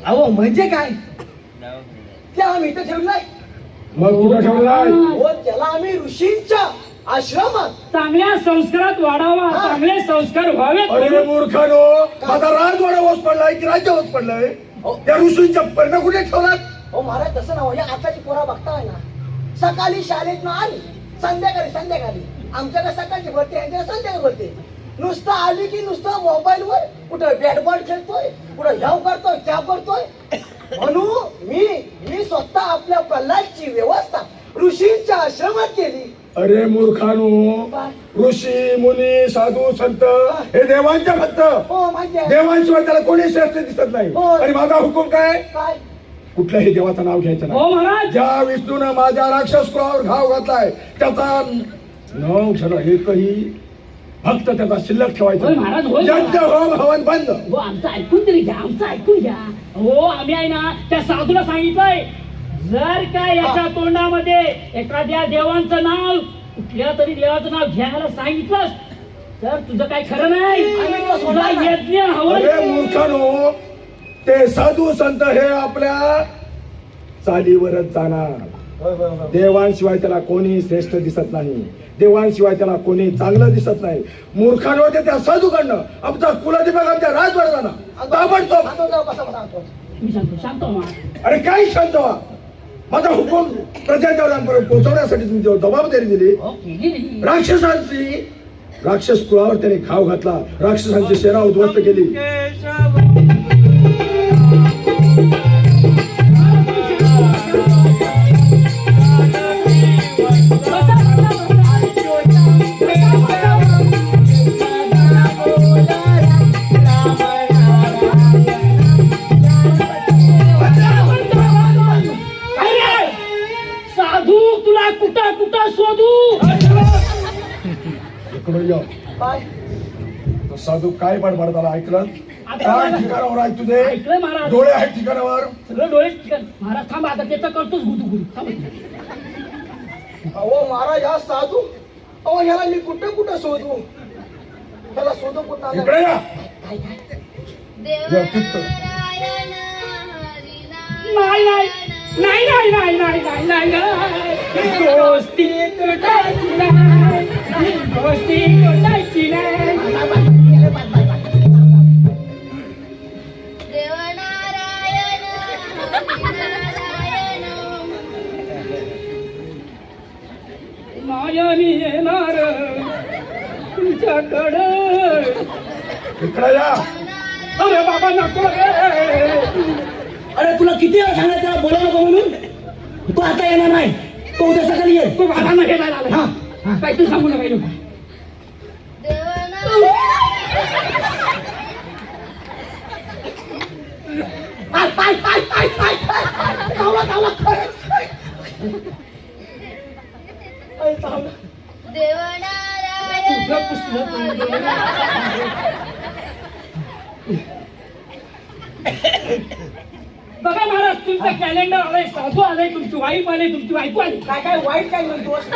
अहो म्हणजे काय ते आम्ही इथं ठेवलंय मग कुठं ठेवलाय? हो त्याला आम्ही ऋषींच्या आश्रमात चांगल्या संस्कारात वाढावा, चांगले संस्कार व्हावेत. अरे मूर्खानो, माझा राजवाडा होत पडलाय की राज्य होत पडलंय? त्या ऋषींच्या पर्ण कुठे ठेवलात? हो महाराज तसं ना या आताची पोरा बघताय ना सकाळी शाळेत ना आली संध्याकाळी आमच्याकडे सकाळची भरते यांच्याकडे संध्याकाळी भरते नुसतं आली की नुसतं मोबाईल वर कुठं बॅट बॉल खेळतोय कुठं ह्याव करतोय त्या करतोय म्हणून मी स्वतः आपल्या प्रल्हादची व्यवस्था ऋषींच्या आश्रमात केली. अरे मूर्खानो, ऋषी मुनी साधू संत हे देवांच्या भक्त. हो माहिती आहे देवांशिवाय त्याला कोणी श्रेष्ठ दिसत नाही. हो. आणि माझा हुकूम काय? काय कुठल्याही देवाचं नाव घ्यायचं हो नाही. महाराज. ज्या विष्णूनं माझ्या राक्षस कुळावर घाव घातलाय त्याचा नाव झालं एकही भक्त त्याचा शिल्लक ठेवायचा होय महाराज, होय नाही. यज्ञ होम हवन बंद. हो आमचं ऐकून तरी घ्या, आमचं ऐकून घ्या. हो आम्ही आहे ना त्या साधूला सांगितलंय जर का याच्या तोंडामध्ये एखाद्या देवांचं नाव कुठल्या तरी देवाचं नाव घ्यायला सांगितलंस तर तुझं काय खरं नाही. आम्ही तुला सोडणार तुला नाही. यज्ञ हवं अरे मूर्खानो, ते साधू संत हे आपल्या चालीवरच जाणार. देवांशिवाय त्याला कोणी श्रेष्ठ दिसत नाही. देवांशिवाय त्याला कोणी चांगलं दिसत नाही. मूर्खानो, ते त्या साधूकडनं आमचा कुलदीपक आमच्या राजवाड्याला ताबडतोब. सांगतो जाऊ, कसं सांगतो मी सांगतो शांत व्हा. अरे काय शांत व्हा. माझा हुकूम प्रजाजनांपर्यंत पोहोचवण्यासाठी तुम्ही जेव्हा जबाबदारी दिली हो केली नाही. राक्षसांची राक्षस कुळावर त्याने घाव घातला, राक्षसांची सेना उद्ध्वस्त केली. साधू तुला कुठं कुठं शोधू? इकडे या. काय तो साधू काय बडबड झाला ऐकलं? आता काय मला- ठिकाणावर आहे तुझे? ऐकलंय महाराज. डोळे आहेत ठिकाणावर. सगळं डोळे ठिकाण. महाराज थांबा आता त्याचं करतोच गुदू गुदू थांबा. अहो महाराज हा साधू, अहो ह्याला मी कुठं कुठं शोधू, ह्याला शोधू कुठं आला? इकडे या. देवनारायण हरिनारायण नाही नाही नाही नाही नाही नाही नाही नाही दोस्ती तुटायची नाही, दोस्ती तुटायची नाही. देवनारायण हरिनारायण मायानी येणार तुमच्याकडे. इकडे या. अरे बाबा नको रे. अरे तुला किती वेळा सांगायचं त्याला बोला नको म्हणून? तो आता येणार नाही, तो उद्या सकाळी येईल. तू बाबा हे काय झालं? काय तू सांगू नका येऊ. देवनारायण आय, आय, आय, आय, आय, आय. चावला, चावला. आय, चावला. देवनारायण तुझं पुस्तक बघा महाराज तुमचं कॅलेंडर आलंय, साधू आलंय, तुमची वाईफ आली, तुमची बायको आली. काय काय वाईट काय म्हणतोस?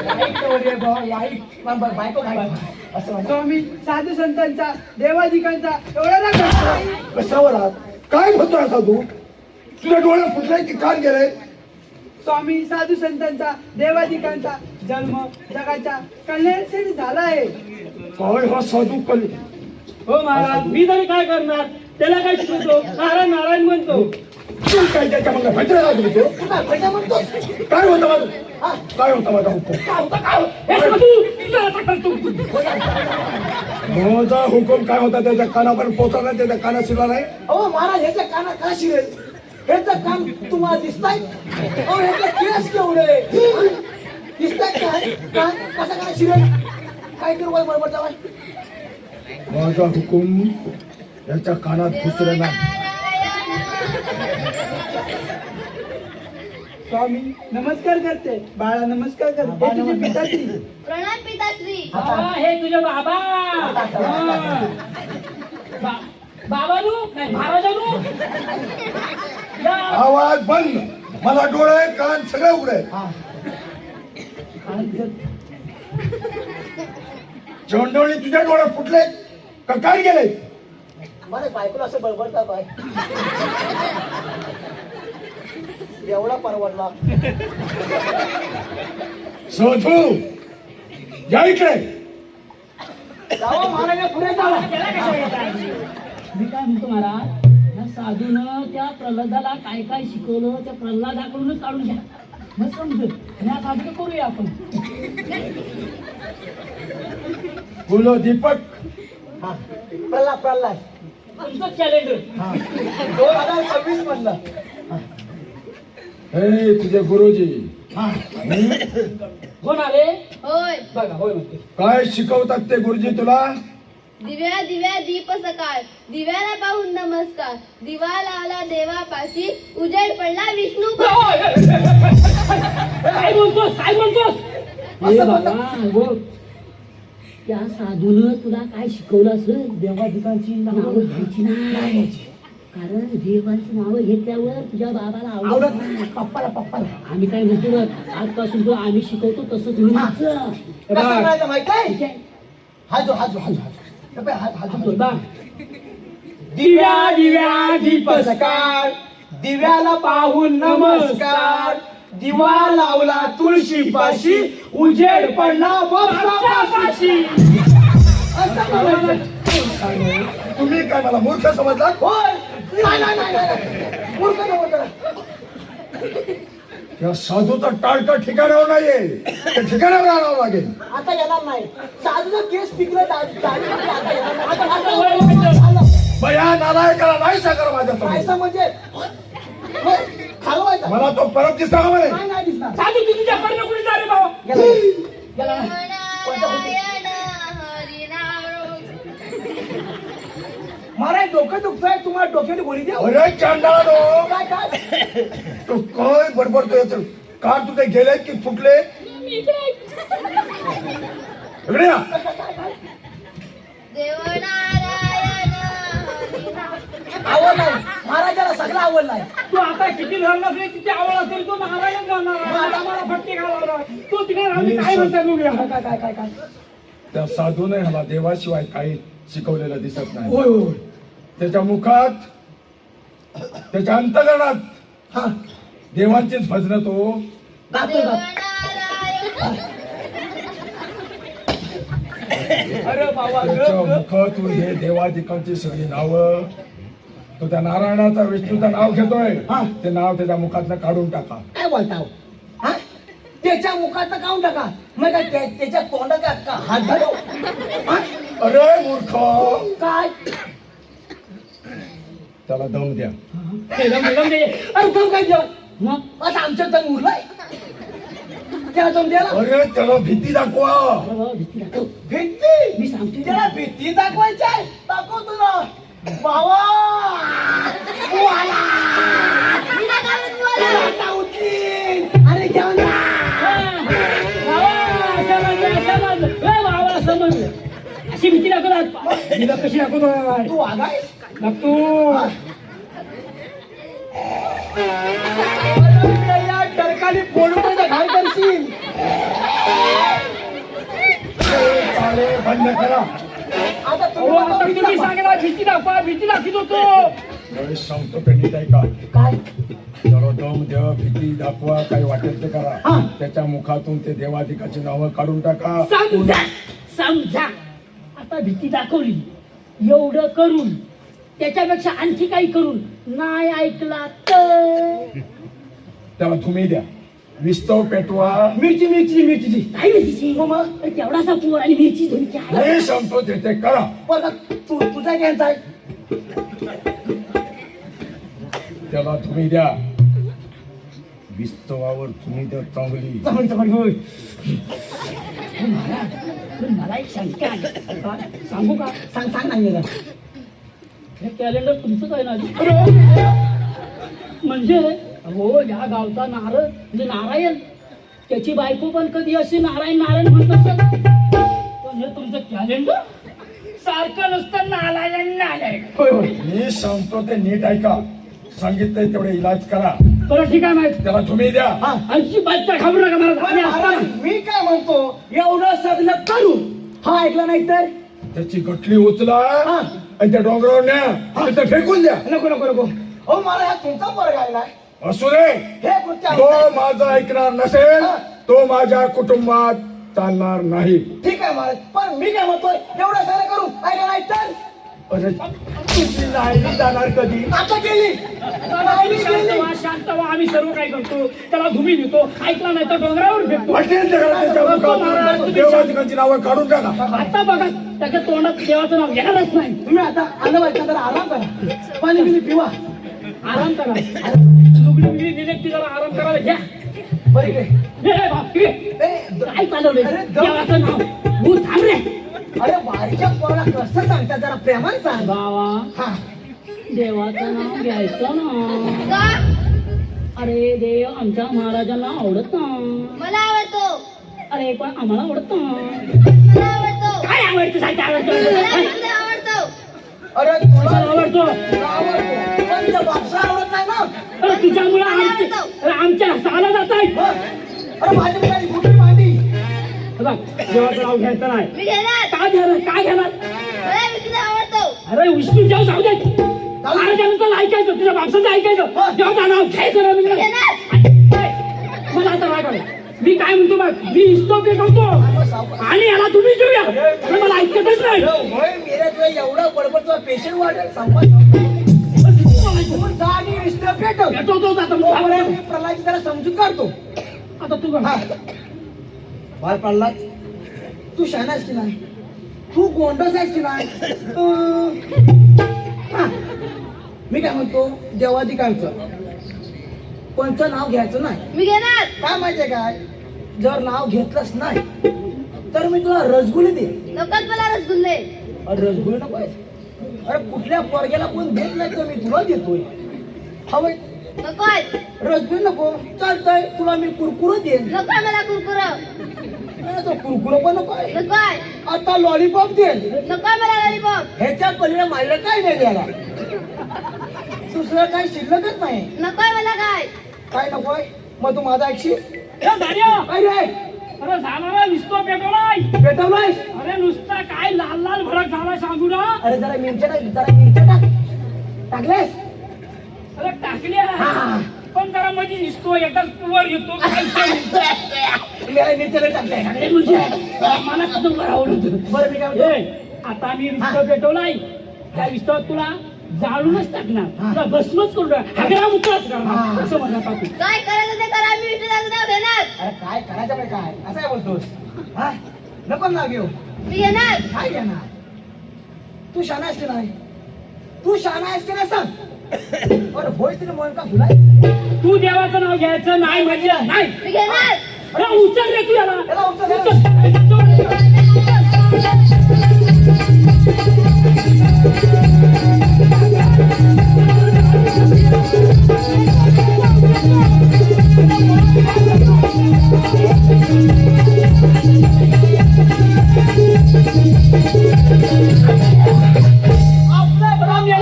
बायको काय असं म्हणतो. स्वामी साधू संतांचा देवाधिकांचा एवढा राग असतो. कशावर आहात? काय म्हणतोय साधू? तुझ्या डोळे फुटले की कान गेले? स्वामी साधू संतांचा देवाधिकांचा जन्म जगाच्या कल्याणासाठी झाला आहे. काय हा साधू कल हो महाराज मी तरी काय करणार? त्याला काय शिकवतो? नारायण नारायण म्हणतो. तू काय त्याच्या मग भजरा लागली तो? तू काय भजन म्हणतोस? काय होतं माझं? काय होतं माझा हुकूम? हे साधू तुझं आता करतो. माझा हुकूम काय होता त्याच्या कानापर्यंत पोहोचला, त्याच्या कानात शिरला नाही. अहो महाराज ह्याच्या कानात का शिरेल? ह्याचं कान तुम्हाला दिसताय? अहो ह्याचं केस केवढे दिसताय काय? कान कसा काय शिरेल? काय करू बाई बडबड जावाय? माझा हुकूम याच्या कानात घुसला नाही. स्वामी नमस्कार करते, बाळा नमस्कार करते. हे तुझी पिताश्री. प्रणाम पिताश्री. हे तुझे बाबा. बाबानू नाही महाराजानू. या. आवाज बंद. मला डोळे कान सगळं उघडे. चोंडोळी तुझ्या डोळे फुटले का काय गेले? मला बायकोला असं बडबडता बाय एवढा परवडला. साधू या इकडे. जावा महाराज पुढे जावा. मी काय म्हणतो महाराज, या साधूनं त्या प्रल्हादाला काय काय शिकवलं त्या प्रल्हादाकडूनच काढून घ्या, मग समजेल. आणि या साधू करूया आपण. बोलो दीपक. हा, प्रल्हाद प्रल्हाद तुमचं कॅलेंडर. 2026 मधलं. हे तुझे गुरुजी कोण आले? होय. बघा होय म्हणते. काय शिकवतात ते गुरुजी तुला? दिव्या दिव्या दीप सकाळ, दिव्याला पाहून नमस्कार, दिवा लावला देवापाशी, उजेड पडला विष्णू. काय बोलतोस काय बोलतोस? असं बाबा हो, त्या साधूनं तुला काय शिकवलं असं? देवाधिकांची नावं घ्यायची नाही, कारण देवांची नावं घेतल्यावर तुझ्या बाबाला आवडत आवडत नाही. नाही. पप्पाला पप्पाला आम्ही काय म्हणतो बघ, आजपासून जो आम्ही शिकवतो तसं तुम्ही वाचा. कसं करायचं माहित आहे? ठीक आहे? हाजो हाजो हाजो हाजो हात हाजो. बघ. दिव्या दिव्या दीप सकाळ, दिव्याला पाहून नमस्कार, दिवा लावला तुळशी पाशी, उजेड पडला बापाशी. असं म्हणायचं. तुम्ही काय मला मूर्ख समजला? होय. नाही नाही नाही नाही मूर्ख नव्हतं. या साधूचा टाळका ठिकाणावर नाहीये त्या ठिकाणावर आणावं लागेल. आता येणार नाही साधूचं केस पिकलं आता येणार नाही. आता वय वाटलं. झालं. बया नालायकाला नाही सांगा माझ्या काय समोर. म्हणजे खालवायचं मला तो परत दिसला का म्हणे? काय नाही दिसणार साधू तू तुझ्या पर्यंत कुठे जा रे भावा गेला. गेला ना. नारायण हरिनाम महाराज डोकं दुखतंय तुम्हाला डोक्याने गोळी द्या अरे चांडाळो, काय काय तू काय बडबडतो याचं? का तुझे गेले की फुटले? मी इकडे. इकडे या. देव नारायण हरिनाम आवडलाय महाराजाला सगळं आवडलाय तू आता किती धरला असेल किती आवड असेल तो नारायण जाणार आहे. आम्हाला फटके घालवणार तो तिकडे राहते काय म्हणतात बघूया. काय काय काय काय त्या साधूने ह्याला देवाशिवाय काही शिकवलेलं दिसत नाही. होय होय त्याच्या मुखात त्याच्या अंतकरणात हा देवाचीच भजन तो गातोय देव गातोय नारायण अरे बाबा त्याच्या मुखातून हे देवादिकांची सगळी नावं तो त्या नारायणाचा विष्णूचं नाव घेतोय. हा. ते नाव त्याच्या मुखातनं काढून टाका. काय बोलता हो? हा त्याच्या मुखात काढून टाका मग काय त्याच्या तोंडाचा का हात धरू हा? अरे मूर्ख, काय त्याला दम द्या. दम दे. अरे तुम काय देऊ मग आता आमच्या तर उरलाय त्याला तुम द्याला अरे त्याला भीती दाखवा. बाबा, भीती दाखव. भीती मी सांगते त्याला भीती दाखवायची आहे दाखव तुला बाबा विना कारण बोला. अरे घेऊन जा. अशी भीती दाखवतात तिला कशी दाखवतो तू आगाय दाखवतो या टरकाली पोळून घाल करशील चाले बंद करा. आता अहो, आता तुम्ही तुम्ही सांगितलं भीती दाखवा भीती दाखवत होतो त्यावेळेस सांगतो ते नीट ऐका. काय जरा दम द्या, भीती दाखवा, काही वाटेल ते हा. करा. त्याच्या मुखातून ते देवादिकाची नावं काढून टाका. समजा समजा आता भीती दाखवली एवढं करून त्याच्यापेक्षा आणखी काही करून नाही ऐकला तर त्याला तुम्ही द्या, विस्तव पेटवा. मिरची मिरची मिरची काय भीतीची हो मग तेवढासा पोर आणि मिरची धुरकी आहे मी सांगतो ते करा. परत तुझा घ्यायचा आहे त्याला तुम्ही द्या, विस्तवावर तुम्ही द्या चांगली. चांगली चांगली होय पण मला एक शंका आहे सांगू का सांग सांग नाही गेला हे कॅलेंडर तुमचंच आहे ना म्हणजे हो या गावचा नारळ म्हणजे नारायण त्याची बायको पण कधी अशी नारायण नारायण म्हणत असेल पण हे तुमचं कॅलेंडर सारखं नुसतं नारायण नारायण होय होय मी सांगतो ते नीट ऐका. सांगितलंय तेवढे इलाज करा. बरं ठीक आहे माहित त्याला तुम्ही द्या. हा आणखी बायका घाबरू नका मला पण आम्ही असताना महाराज, मी काय म्हणतो एवढं सगळं करून हा ऐकला नाही तर त्याची गटली उचला हा. आणि त्या डोंगरावर न्या, तिथं फेकून द्या. नको नको नको हो मला हा तुमचा वर्ग आहे ना असू दे. हे कृत्य तो आहे. माझा ऐकणार नसेल हा. तो माझ्या कुटुंबात चालणार नाही. ठीक आहे महाराज पण मी काय म्हणतोय एवढं सगळं करून ऐकलं नाही तर अरे तुझी लायनी जाणार कधी? आता गेली शांत गेली व्हा, शांत व्हा. आम्ही सर्व काय करतो त्याला धुमी देतो ऐकला नाही तर डोंगरावर फेकतो वाटेल ते करा. त्याच्या मुखातून देवादिकांची नावं काढून टाका. आता बघा त्याच्या तोंडात देवाचं नाव येणारच नाही तुम्ही आता आलं पाहिजे जरा आराम करा पाणी बिनी पिवा आराम करा लुगडी बिगडी दिली की जरा आराम करायला घ्या बरं इकडे. हे बाप, हे. काय चालवलंय अरे, देवाचं नाव तू थांब रे अरे बारीच्या पोराला कसं सांगता जरा प्रेमाने सांग बाबा हा देवाचं नाव घ्यायचं ना का अरे देव आमच्या महाराजांना आवडत ना मला आवडतो अरे पण आम्हाला आवडत ना मला आवडतो काय आवडतं सांगते मला आवडतं विष्णू आवडतो अरे कशाला तुला आवडतो तुला आवडतो पण त्या बापसा आवडत नाही ना अरे तुझ्यामुळे आमच्या साला जात आहे हं? अरे माझी मुलाची कुठली भांडी बघ देवाचं नाव घ्यायचं नाही मी घेणार काय घेणार काय घेणार मला विष्णू आवडतो अरे विष्णू जेव्हा जाऊ दे महाराजांचं ऐकायचं तुझ्या बापसाचं ऐकायचं देवाचं नाव घ्यायचं ना म्हणजे मला आता राग आला. मी काय म्हणतो बघ मी इस्तो पेटवतो आणि याला तुम्ही जेऊया अरे मला ऐकतच नाही होय मेरे तुला एवढा बडबड तुला पेशंट वाटेल संपत जा आणि रिश्ते पेटव पेटवतोच आता मग. तोपर्यंत मी प्रल्हादची जरा समजून काढतो. आता तू हा. बाळ प्रल्हाद, तू शहाणास की नाही? तू गोंडस आहेस की नाही? हा. मी काय म्हणतो, देवाधिकांचं कोणचं नाव घ्यायचं नाही. मी घेणार. काय माहितीये काय, जर नाव घेतलंच नाही तर मी तुला रसगुल्ले दे. नकोच मला रसगुल्ले. अरे रसगुल्ले नको आहे? अरे कुठल्या पोरग्याला कोण देत नाही तर मी तुला देतोय. हवंय नकोच. रसगुल्ले नको? चालतंय, तुला मी कुरकुरे देईन. नको मला कुरकुरं. नाही, तो कुरकुरे पण नको आहे. नकोय. आता लॉलीपॉप देईन. नकोय मला लॉलीपॉप. ह्याच्या पलीकडे माझ्या काय नाही द्यायला. दुसरं काही शिल्लकच नाही. नकोय मला काय. काय नकोय? मग तू माझा ऐकशील? ए, दार्या! काय रे, अरे झाला ना नुसतं पेटवलाय. पेटवलायस? अरे नुसता काय लाल लाल भडक झाला सांगू ना. अरे जरा मिरच्या टाक, जरा मिरच्या टाक. टाकलेस? अरे टाकली हा. पण जरा मध्ये दिसतो एकदाच वर येतो काय मला मिरच्या टाकले. अरे म्हणजे मला कुठं बरं आवडत. बरं मी काय म्हणतो? आता मी विस्तव पेटवलाय. त्या विस्तवात तुला जाळूनच टाकणार. तुला भस्मच करून हागरा मुकळाच करणार असं म्हणत होता तू. काय करायचं ते करा. मी विठ्ठलाचं नाव घेणार. अरे काय करायचं काय काय असं काय बोलतोस? हा, नको ना घेऊ. मी घेणार. काय घेणार? तू शाणा आहेस की नाही? तू शाणा आहेस की नाही सांग. अरे होय तिने म्हणून का भुलाय? तू देवाचं नाव घ्यायचं नाही म्हणजे नाही. मी घेणार. अरे उचल रे तू याला. याला उचल.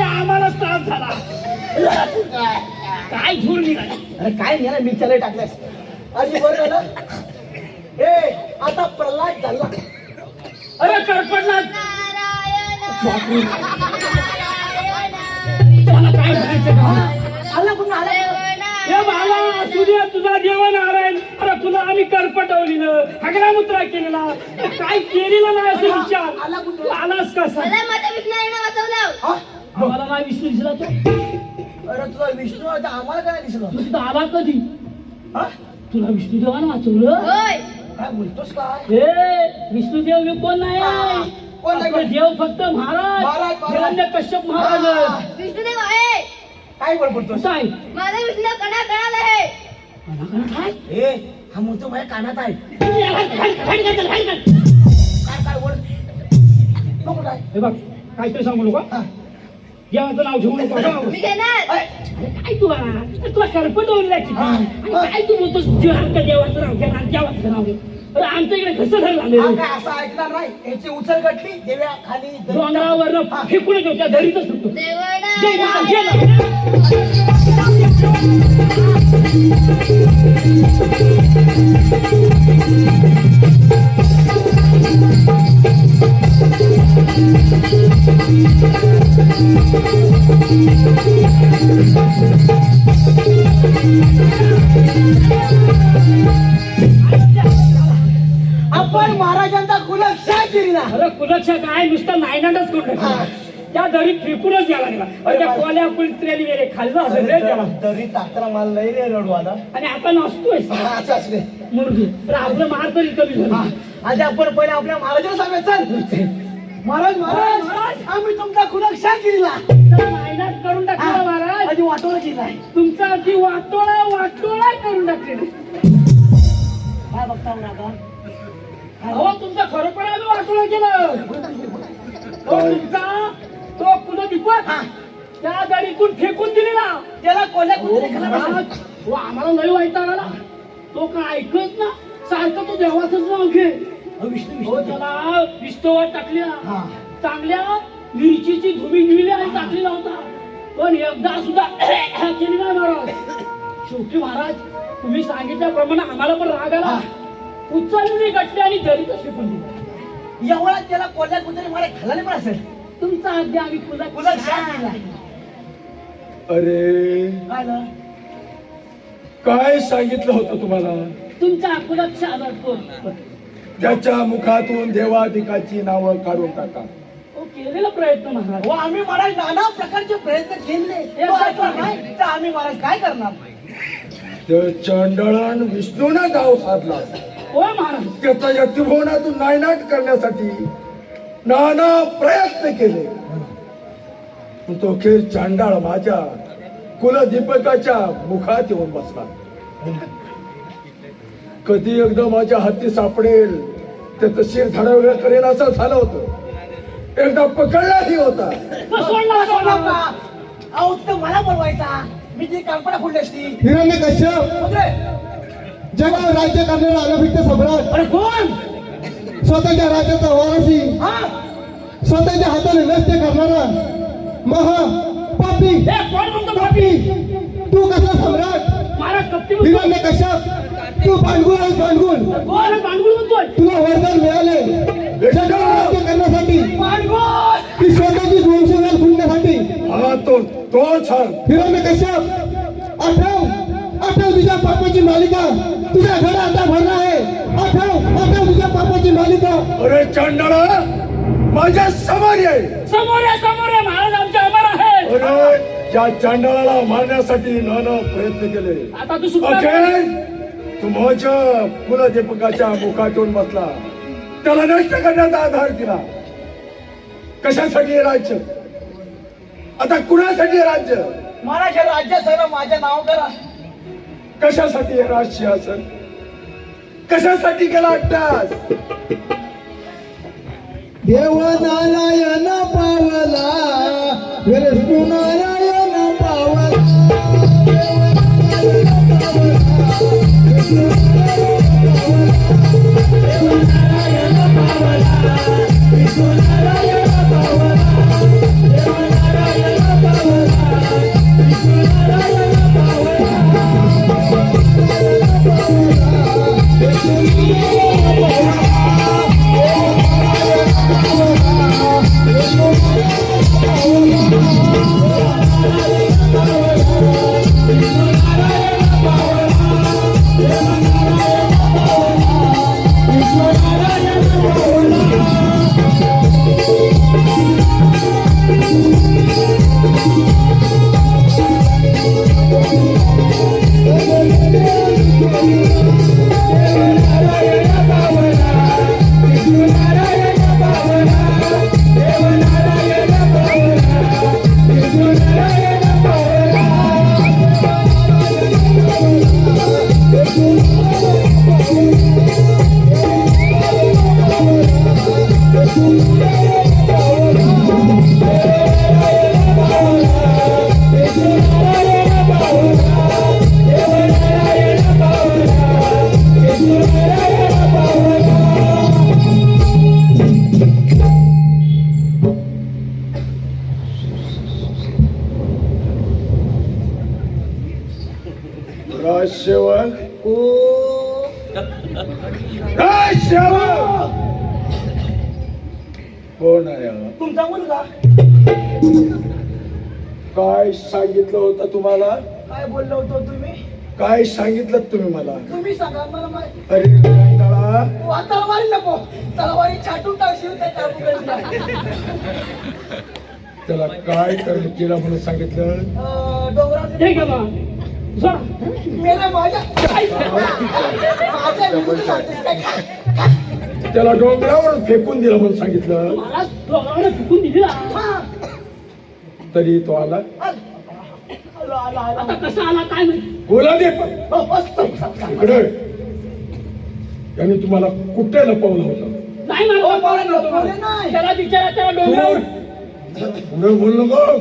आम्हालाच त्रास झाला. काय धूर निघाली. अरे काय नाही ना मिरच्याला टाकल्यास. अरे बरं झालं. ए आता प्रल्हाद झाला. अरे करपडला. नारायण. त्याला काय म्हणायचं का? आला कुठं आला? हे बाबा असू दे तुझा देव नारायण. अरे तुला आम्ही करपटवलेलं हगरा मुत्रा केलेला काय केलेलं नाही असं विचार. आला कुठं? तू आलास कसा? मला माझ्या विठ्ठलाने वाचवलं. हा? आम्हाला नाही विष्णू दिसला तो. अरे तुला विष्णू आता आम्हाला काय दिसलं? तू तिथं आला कधी? हा? तुला विष्णू देवानं वाचवलं. होय. काय बोलतोस काय? हे विष्णुदेव हे कोण नाही. कोण नाही? आपले देव फक्त महाराज महाराज. हिरण्य कश्यप महाराज. विष्णुदेव आहे. काय बोलतोस? काय माझा विष्णू कणा कणाला आहे. काय ए हा मोठं माझ्या कानात आहे. काय काय बोल नको काय? हे बघ काहीतरी सांगू नको. हा. देवाचं नाव घेऊ नको. मी घेणार. काय तुला करपटवलं किती आणि काय तू बोलतोस देवाचं नाव घ्या देवाचं नाव घे. अरे आमच्या इकडे कसं घर हा झालं काय असं ऐकणार नाही. याची उचल गटली देव्या खाली डोंगरावर फेकूनच होत्या दरीतच होतो. आपण महाराजांचा कुलक्षय केला. अरे कुलक्षा काय नुसतं नायनाटच करून त्या दरीत फेकूनच यायला गेला. त्या कोल्या कुलत्र्याने गेले खाल्लं असेल रे त्याला. तरी टाकला मला लई रे रडू आता. आणि आता नसतोय असं असले मुलगी तर आपलं मार तरी कमी झालं. आधी आपण पहिले आपल्या महाराजाला सांगायचं. चल महाराज महाराज आम्ही तुमचा कुलक्षय केला. नायनाट करून टाकलं महाराज. आधी वाटोळा केला. तुमचा अगदी वाटोळा करून टाकलेला. काय बघता म्हणा आता? अहो तुमचा खरोखर आम्ही वाटोळा केलं. तो तुमचा तो कुलदीपक त्या दरीतून फेकून दिलेला. त्याला कोल्या कुत्रे महाराज, हो आम्हाला लय वाईट आला. तो काय ऐकत ना सारखं तो देवाचंच नाव घे. हो त्याला विस्तवात टाकल्या. चांगल्या मिरचीची धुमी गिळली आणि टाकलेला होता. पण एकदा सुद्धा केली नाही महाराज. शेवटी महाराज तुम्ही सांगितल्याप्रमाणे आम्हाला पण राग आला. उचलली गटली आणि दरीतच फेकून दिली. एवढा त्याला कोल्या कुत्रे मला खाल्ला पण असेल. तुमचा अगदी आम्ही कुलक्षय केला. अरे काय झालं? काय सांगितलं होतं तुम्हाला? तुमचा कुलक्षा त्याच्या मुखातून देवाधिकाची नावं काढून टाका. केलेला प्रयत्न महाराज. हो आम्ही महाराज नाना प्रकारचे प्रयत्न केले तो ऐकला नाही तर आम्ही महाराज काय करणार. त्या चंडळान विष्णूने गाव साधला. होय महाराज. त्याचा या त्रिभुवनातून नायनाट करण्यासाठी नाना प्रयत्न केले, पण तो खेळ चांडाळ माझ्या कुलदीपकाच्या मुखात येऊन बसला. कधी एकदा माझ्या हाती सापडेल त्याचं शिर धडवलं करेन असं झालं होतं. एकदा पकडलाही होता. सोडला सोडला का अहो तर मला बोलवायचा मी ती कल्पना फुडली असती. हिरण्यकश्यप कुत्रे जगावर राज्य करणारा अलभिक्त सम्राट, अरे कोण स्वतःच्या राज्याचा वारसी, हा स्वतःच्या हाताने नष्ट करणारा महा पापी हे कोण म्हणतो पापी? तू कसा सम्राट? महाराज कपटी म्हणतो. हिरण्यकश्यप तू भांडगुळ आहेस, भांडगुळ. कोण भांडूळ म्हणतोय? तुला वरदान मिळाले जगावर राज्य करण्यासाठी, ती स्वतःची वंशवेल खुंडण्यासाठी. हा तोच हा. हिरण्यकश्यप आठव तुझ्या पापाची मालिका तुझ्या घरात आता भरणार आहे. आठव तुझ्या पापाची मालिका. अरे चांडाळा माझ्या समोर आहे. समोर आहे महाराज आमच्या अमर आहे. अरे या चांडाळाला मारण्यासाठी नाना प्रयत्न केले. आता तू सुद्धा अखेर तू माझ्या कुलदीपकाच्या मुखातून बसला, त्याला नष्ट करण्याचा आधार दिला. कशासाठी हे राज्य? आता कुणासाठी हे राज्य? महाराज हे राज्य सर्व माझ्या नाव करा. कशासाठी हे राजशी असेल? कशासाठी केला अट्टास? देव नारायण पावला विष्णू नारायण पावला. राजसेवक राजसेवक कोण आहे हा? तुमचा मुलगा काय सांगितलं होतं तुम्हाला? काय बोललो होतो तुम्ही? काय सांगितलं तुम्ही मला? तुम्ही सांगा मला माहिती. अरे चांडाळा, तलवारी नको, तलवारी छाटून टाकशील त्या टापूकडला. त्याला काय कर्म केलं म्हणून सांगितलं? डोंगरात ठीक आहे बा. सोडा. मेला माझ्या विरुद्ध सांगतेस काय? त्याला डोंगरावर फेकून दिलं म्हणून सांगितलं. महाराज डोंगरावर फेकून दिली. हा. तरी तो आला. आलो, आलो, आलो. आता कसा आला काय माहिती. बोला दे हो, बस, चल, चल, चल. इकडे. यांनी तुम्हाला कुठे लपवलं होतं? नाही हो, मला मला लपवले नाही. त्याला विचारा त्याला डोंगरावर. पुढे बोल नको.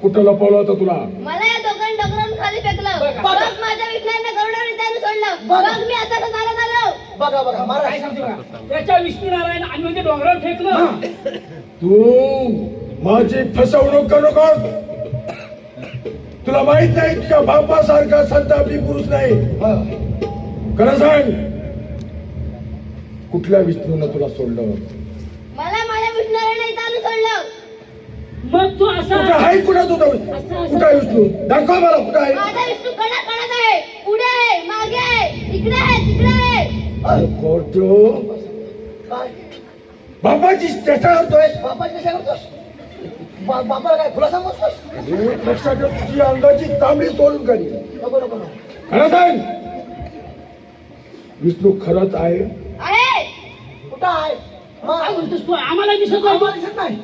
कुठं लपवलं होतं तुला? मला या दोघांनी डोंगरावरून खाली फेकलं. बघा. मग माझ्या विष्णाने गरुडावर त्याने सोडलं. बघा. मग मी आता कसा झालो. बघा बघा काय महाराज सांगते बघा. त्याच्या विष्णू नारायण आणि म्हणजे डोंगरावर फेकलं. तू माझी फसवणूक करू नको. तुला माहित नाही तुझ्या बापासारखा संतापी पुरुष नाही. खरं सांग, कुठल्या विष्णूनं तुला सोडलं? मला माझ्या विष्णाने इथं आणून सोडलं. मग तू असा कुठं आहे? कुठं तुझा कुठं आहे विष्णू? दाखवा मला कुठं आहे. माझा विष्णू कणात आहे. पुढे आहे, मागे आहे, इकडे आहे, तिकडे आहे. कोर्टो, काय बापाची चेष्टा करतोय बापाची कशा करतोस बापाला काय खुलासा मोजतोस एक लक्षात ठेव, तुझी अंगाची तांबडी सोडून करी नको नको नको. खरं सांग विष्णू खरंच आहे आहे कुठं आहे काय म्हणतोस तू आम्हाला दिसत नाही आम्हाला दिसत नाही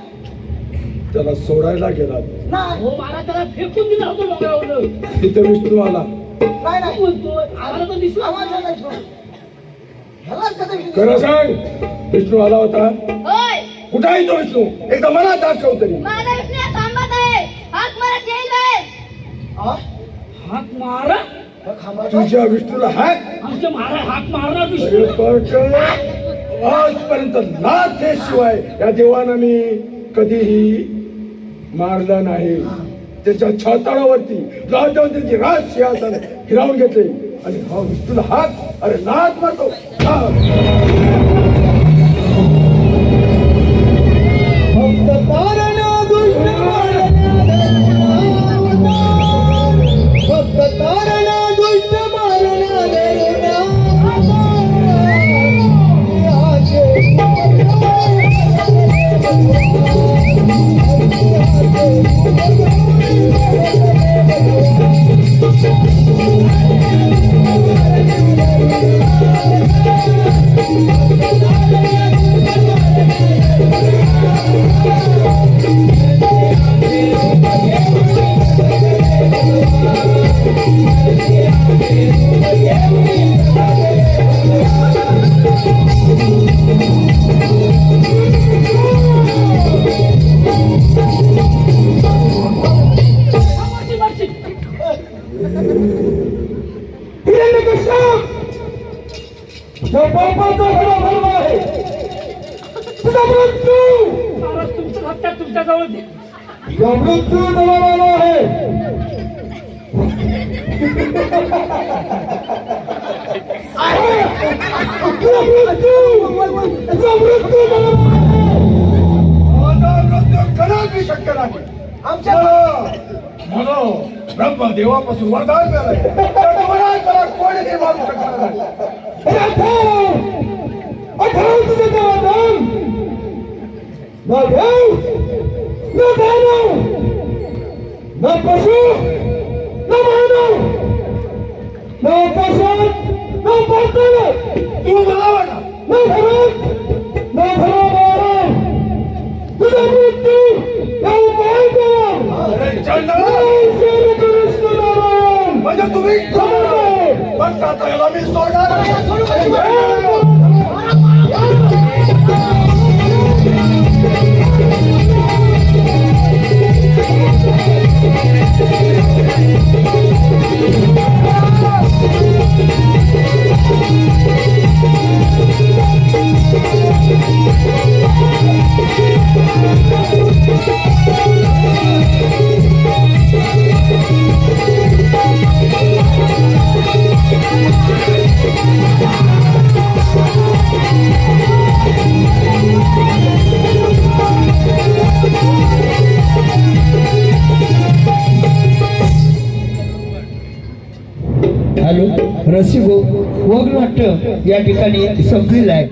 त्याला सोडायला गेला नाही हो मला त्याला फेकून दिला होतो डोंगरावर तिथे विष्णू आला नाही नाही म्हणतो आम्हाला तर दिसला आम्हाला नाही दिसत. ह्यालाच कसं विषय खरं सांग विष्णू आला होता होय कुठं आहे तो विष्णू एकदा मला दाखव तरी माझा विष्णू या थांबत आहे हाक मारत येईल बाहेर हा? हाक मारा मग खांबाचा? तुझ्या विष्णूला हाक आमच्या महाराज हाक मारणार अरे विष्णू पण आजपर्यंत नाथ शिवाय या देवानं मी कधीही मारलं नाही त्याच्या छाताळावरती राज जाऊन त्याची राज सिंहासन हिरावून घेतले आणि हा विष्णूला हात अरे नाथ मारतो महाराज तुमचं हत्या तुमच्या जवळ दे शक्य नाही आमच्या म्हणून ब्रह्म देवापासून वरदान मिळालंय मला कोणीही मारू शकणार तू मला वाटा अरे म्हणजे तुम्ही मग आता याला मी सोडणार हॅलो रसिको वगनाट्य या ठिकाणी संपलेलं आहे.